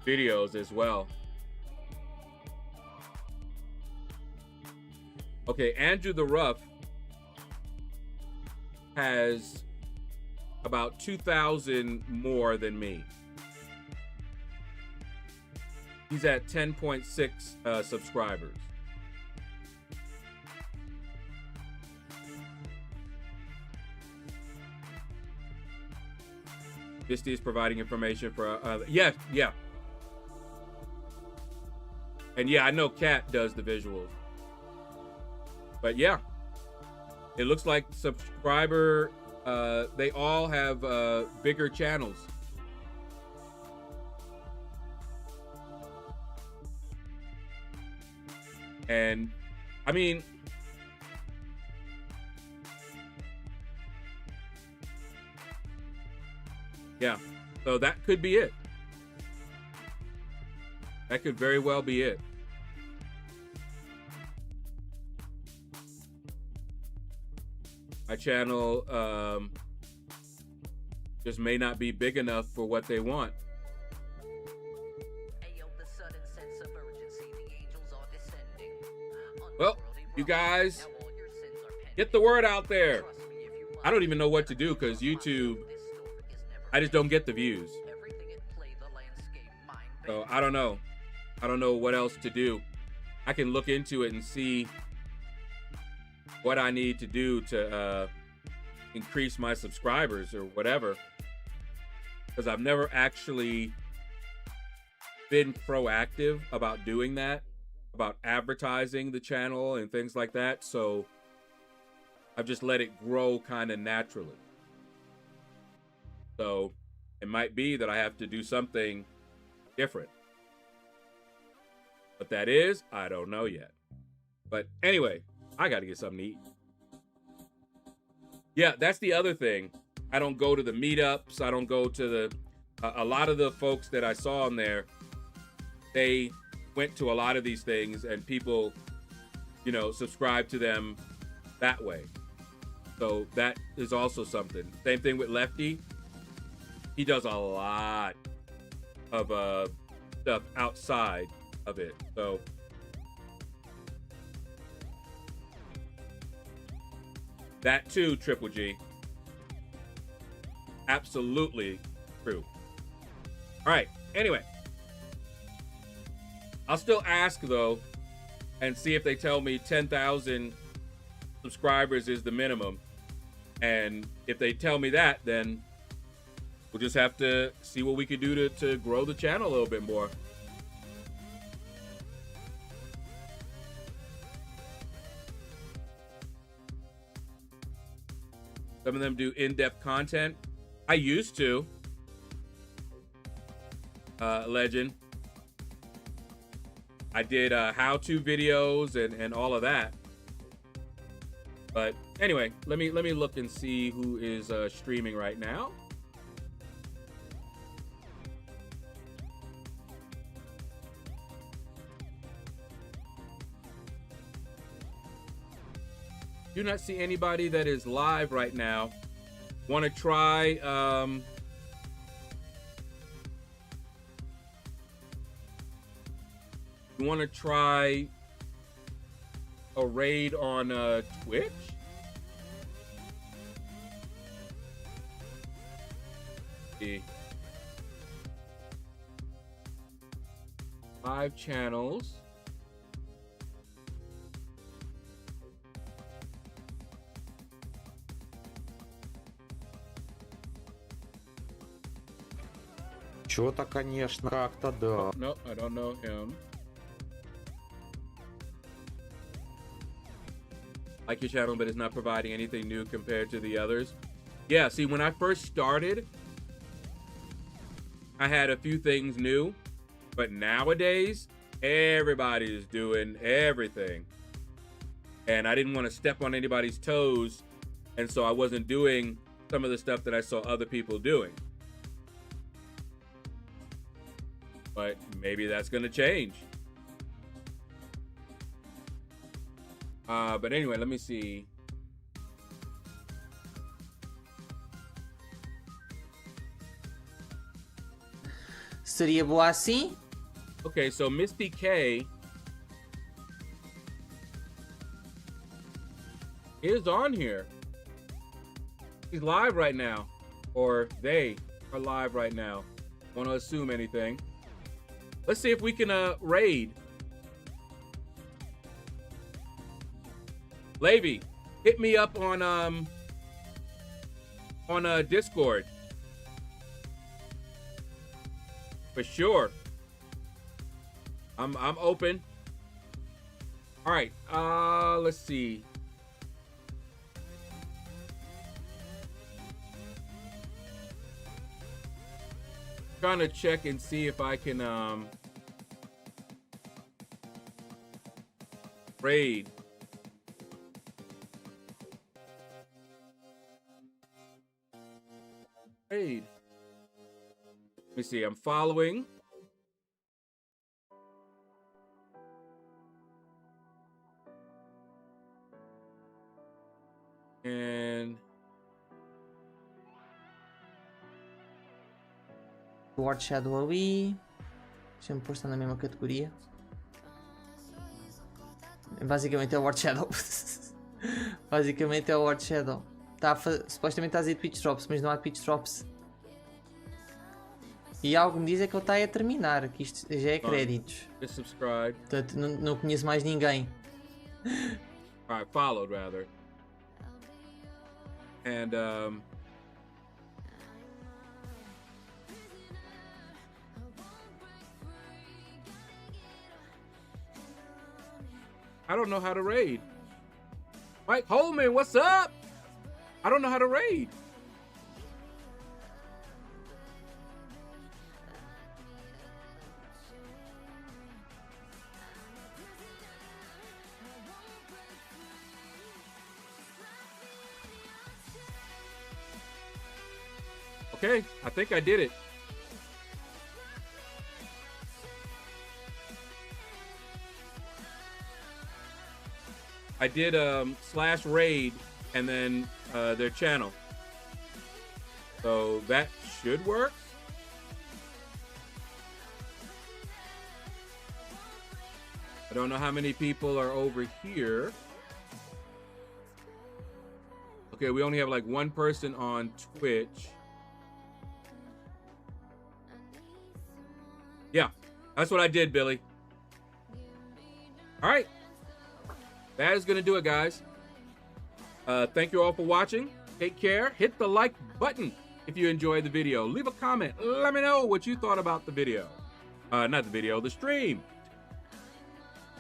videos as well. Okay, Andrew the Rough has about 2,000 more than me. He's at 10.6 subscribers. Misty is providing information for yeah. And yeah, I know Kat does the visuals. But yeah, it looks like subscriber, they all have bigger channels. And I mean, yeah, so that could be it. That could very well be it. My channel just may not be big enough for what they want. Ayo, the sudden sense of urgency, the angels are descending. Well, you guys, get the word out there. I don't even know what to do because YouTube, I just don't get the views. So I don't know. I don't know what else to do. I can look into it and see what I need to do to increase my subscribers or whatever. Because I've never actually been proactive about doing that, about advertising the channel and things like that. So I've just let it grow kind of naturally. So it might be that I have to do something different. What that is, I don't know yet. But anyway, I got to get something to eat. Yeah, that's the other thing. I don't go to the meetups. I don't go to the... a lot of the folks that I saw on there, they went to a lot of these things and people, you know, subscribe to them that way. So that is also something. Same thing with Lefty. He does a lot of stuff outside of it. So that too, Triple G. Absolutely true. All right. Anyway, I'll still ask though, and see if they tell me 10,000 subscribers is the minimum. And if they tell me that, then we'll just have to see what we could do to grow the channel a little bit more. Some of them do in-depth content. I used to. Legend. I did how-to videos and all of that. But anyway, let me look and see who is streaming right now. Do not see anybody that is live right now. Want to try You want to try a raid on Twitch? See. 5 channels. Чё-то, конечно, как-то да. No, I don't know him. Like your channel, but it's not providing anything new compared to the others. Yeah, see, when I first started, I had a few things new, but nowadays, everybody is doing everything. And I didn't want to step on anybody's toes, and so I wasn't doing some of the stuff that I saw other people doing. But maybe that's going to change. But anyway, let me see. Seria boa assim? Okay, so Misty K is on here. He's live right now. Or they are live right now. Want to assume anything. Let's see if we can raid. Levy, hit me up on Discord. For sure. I'm open. All right. Let's see. Trying to check and see if I can raid. Raid. Let me see. I'm following. And LordShaedow ali. Deixa-me pôr na mesma categoria. Basicamente é o LordShaedow. Basicamente é o LordShaedow. Supostamente está a dizer Twitch Drops, mas não há Twitch Drops. E algo me diz é que ele está a terminar, que isto já é créditos. subscribe. Portanto, não conheço mais ninguém. Alright, followed rather. And I don't know how to raid. Mike Holman, what's up? I don't know how to raid. Okay, I think I did it. I did /raid and then their channel. So that should work. I don't know how many people are over here. Okay, we only have like one person on Twitch. Yeah, that's what I did, Billy. All right. That is going to do it, guys. Thank you all for watching. Take care. Hit the like button if you enjoyed the video. Leave a comment. Let me know what you thought about the video. Not the video, the stream.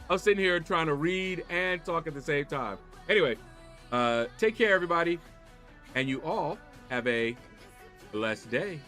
I was sitting here trying to read and talk at the same time. Anyway, take care, everybody. And you all have a blessed day.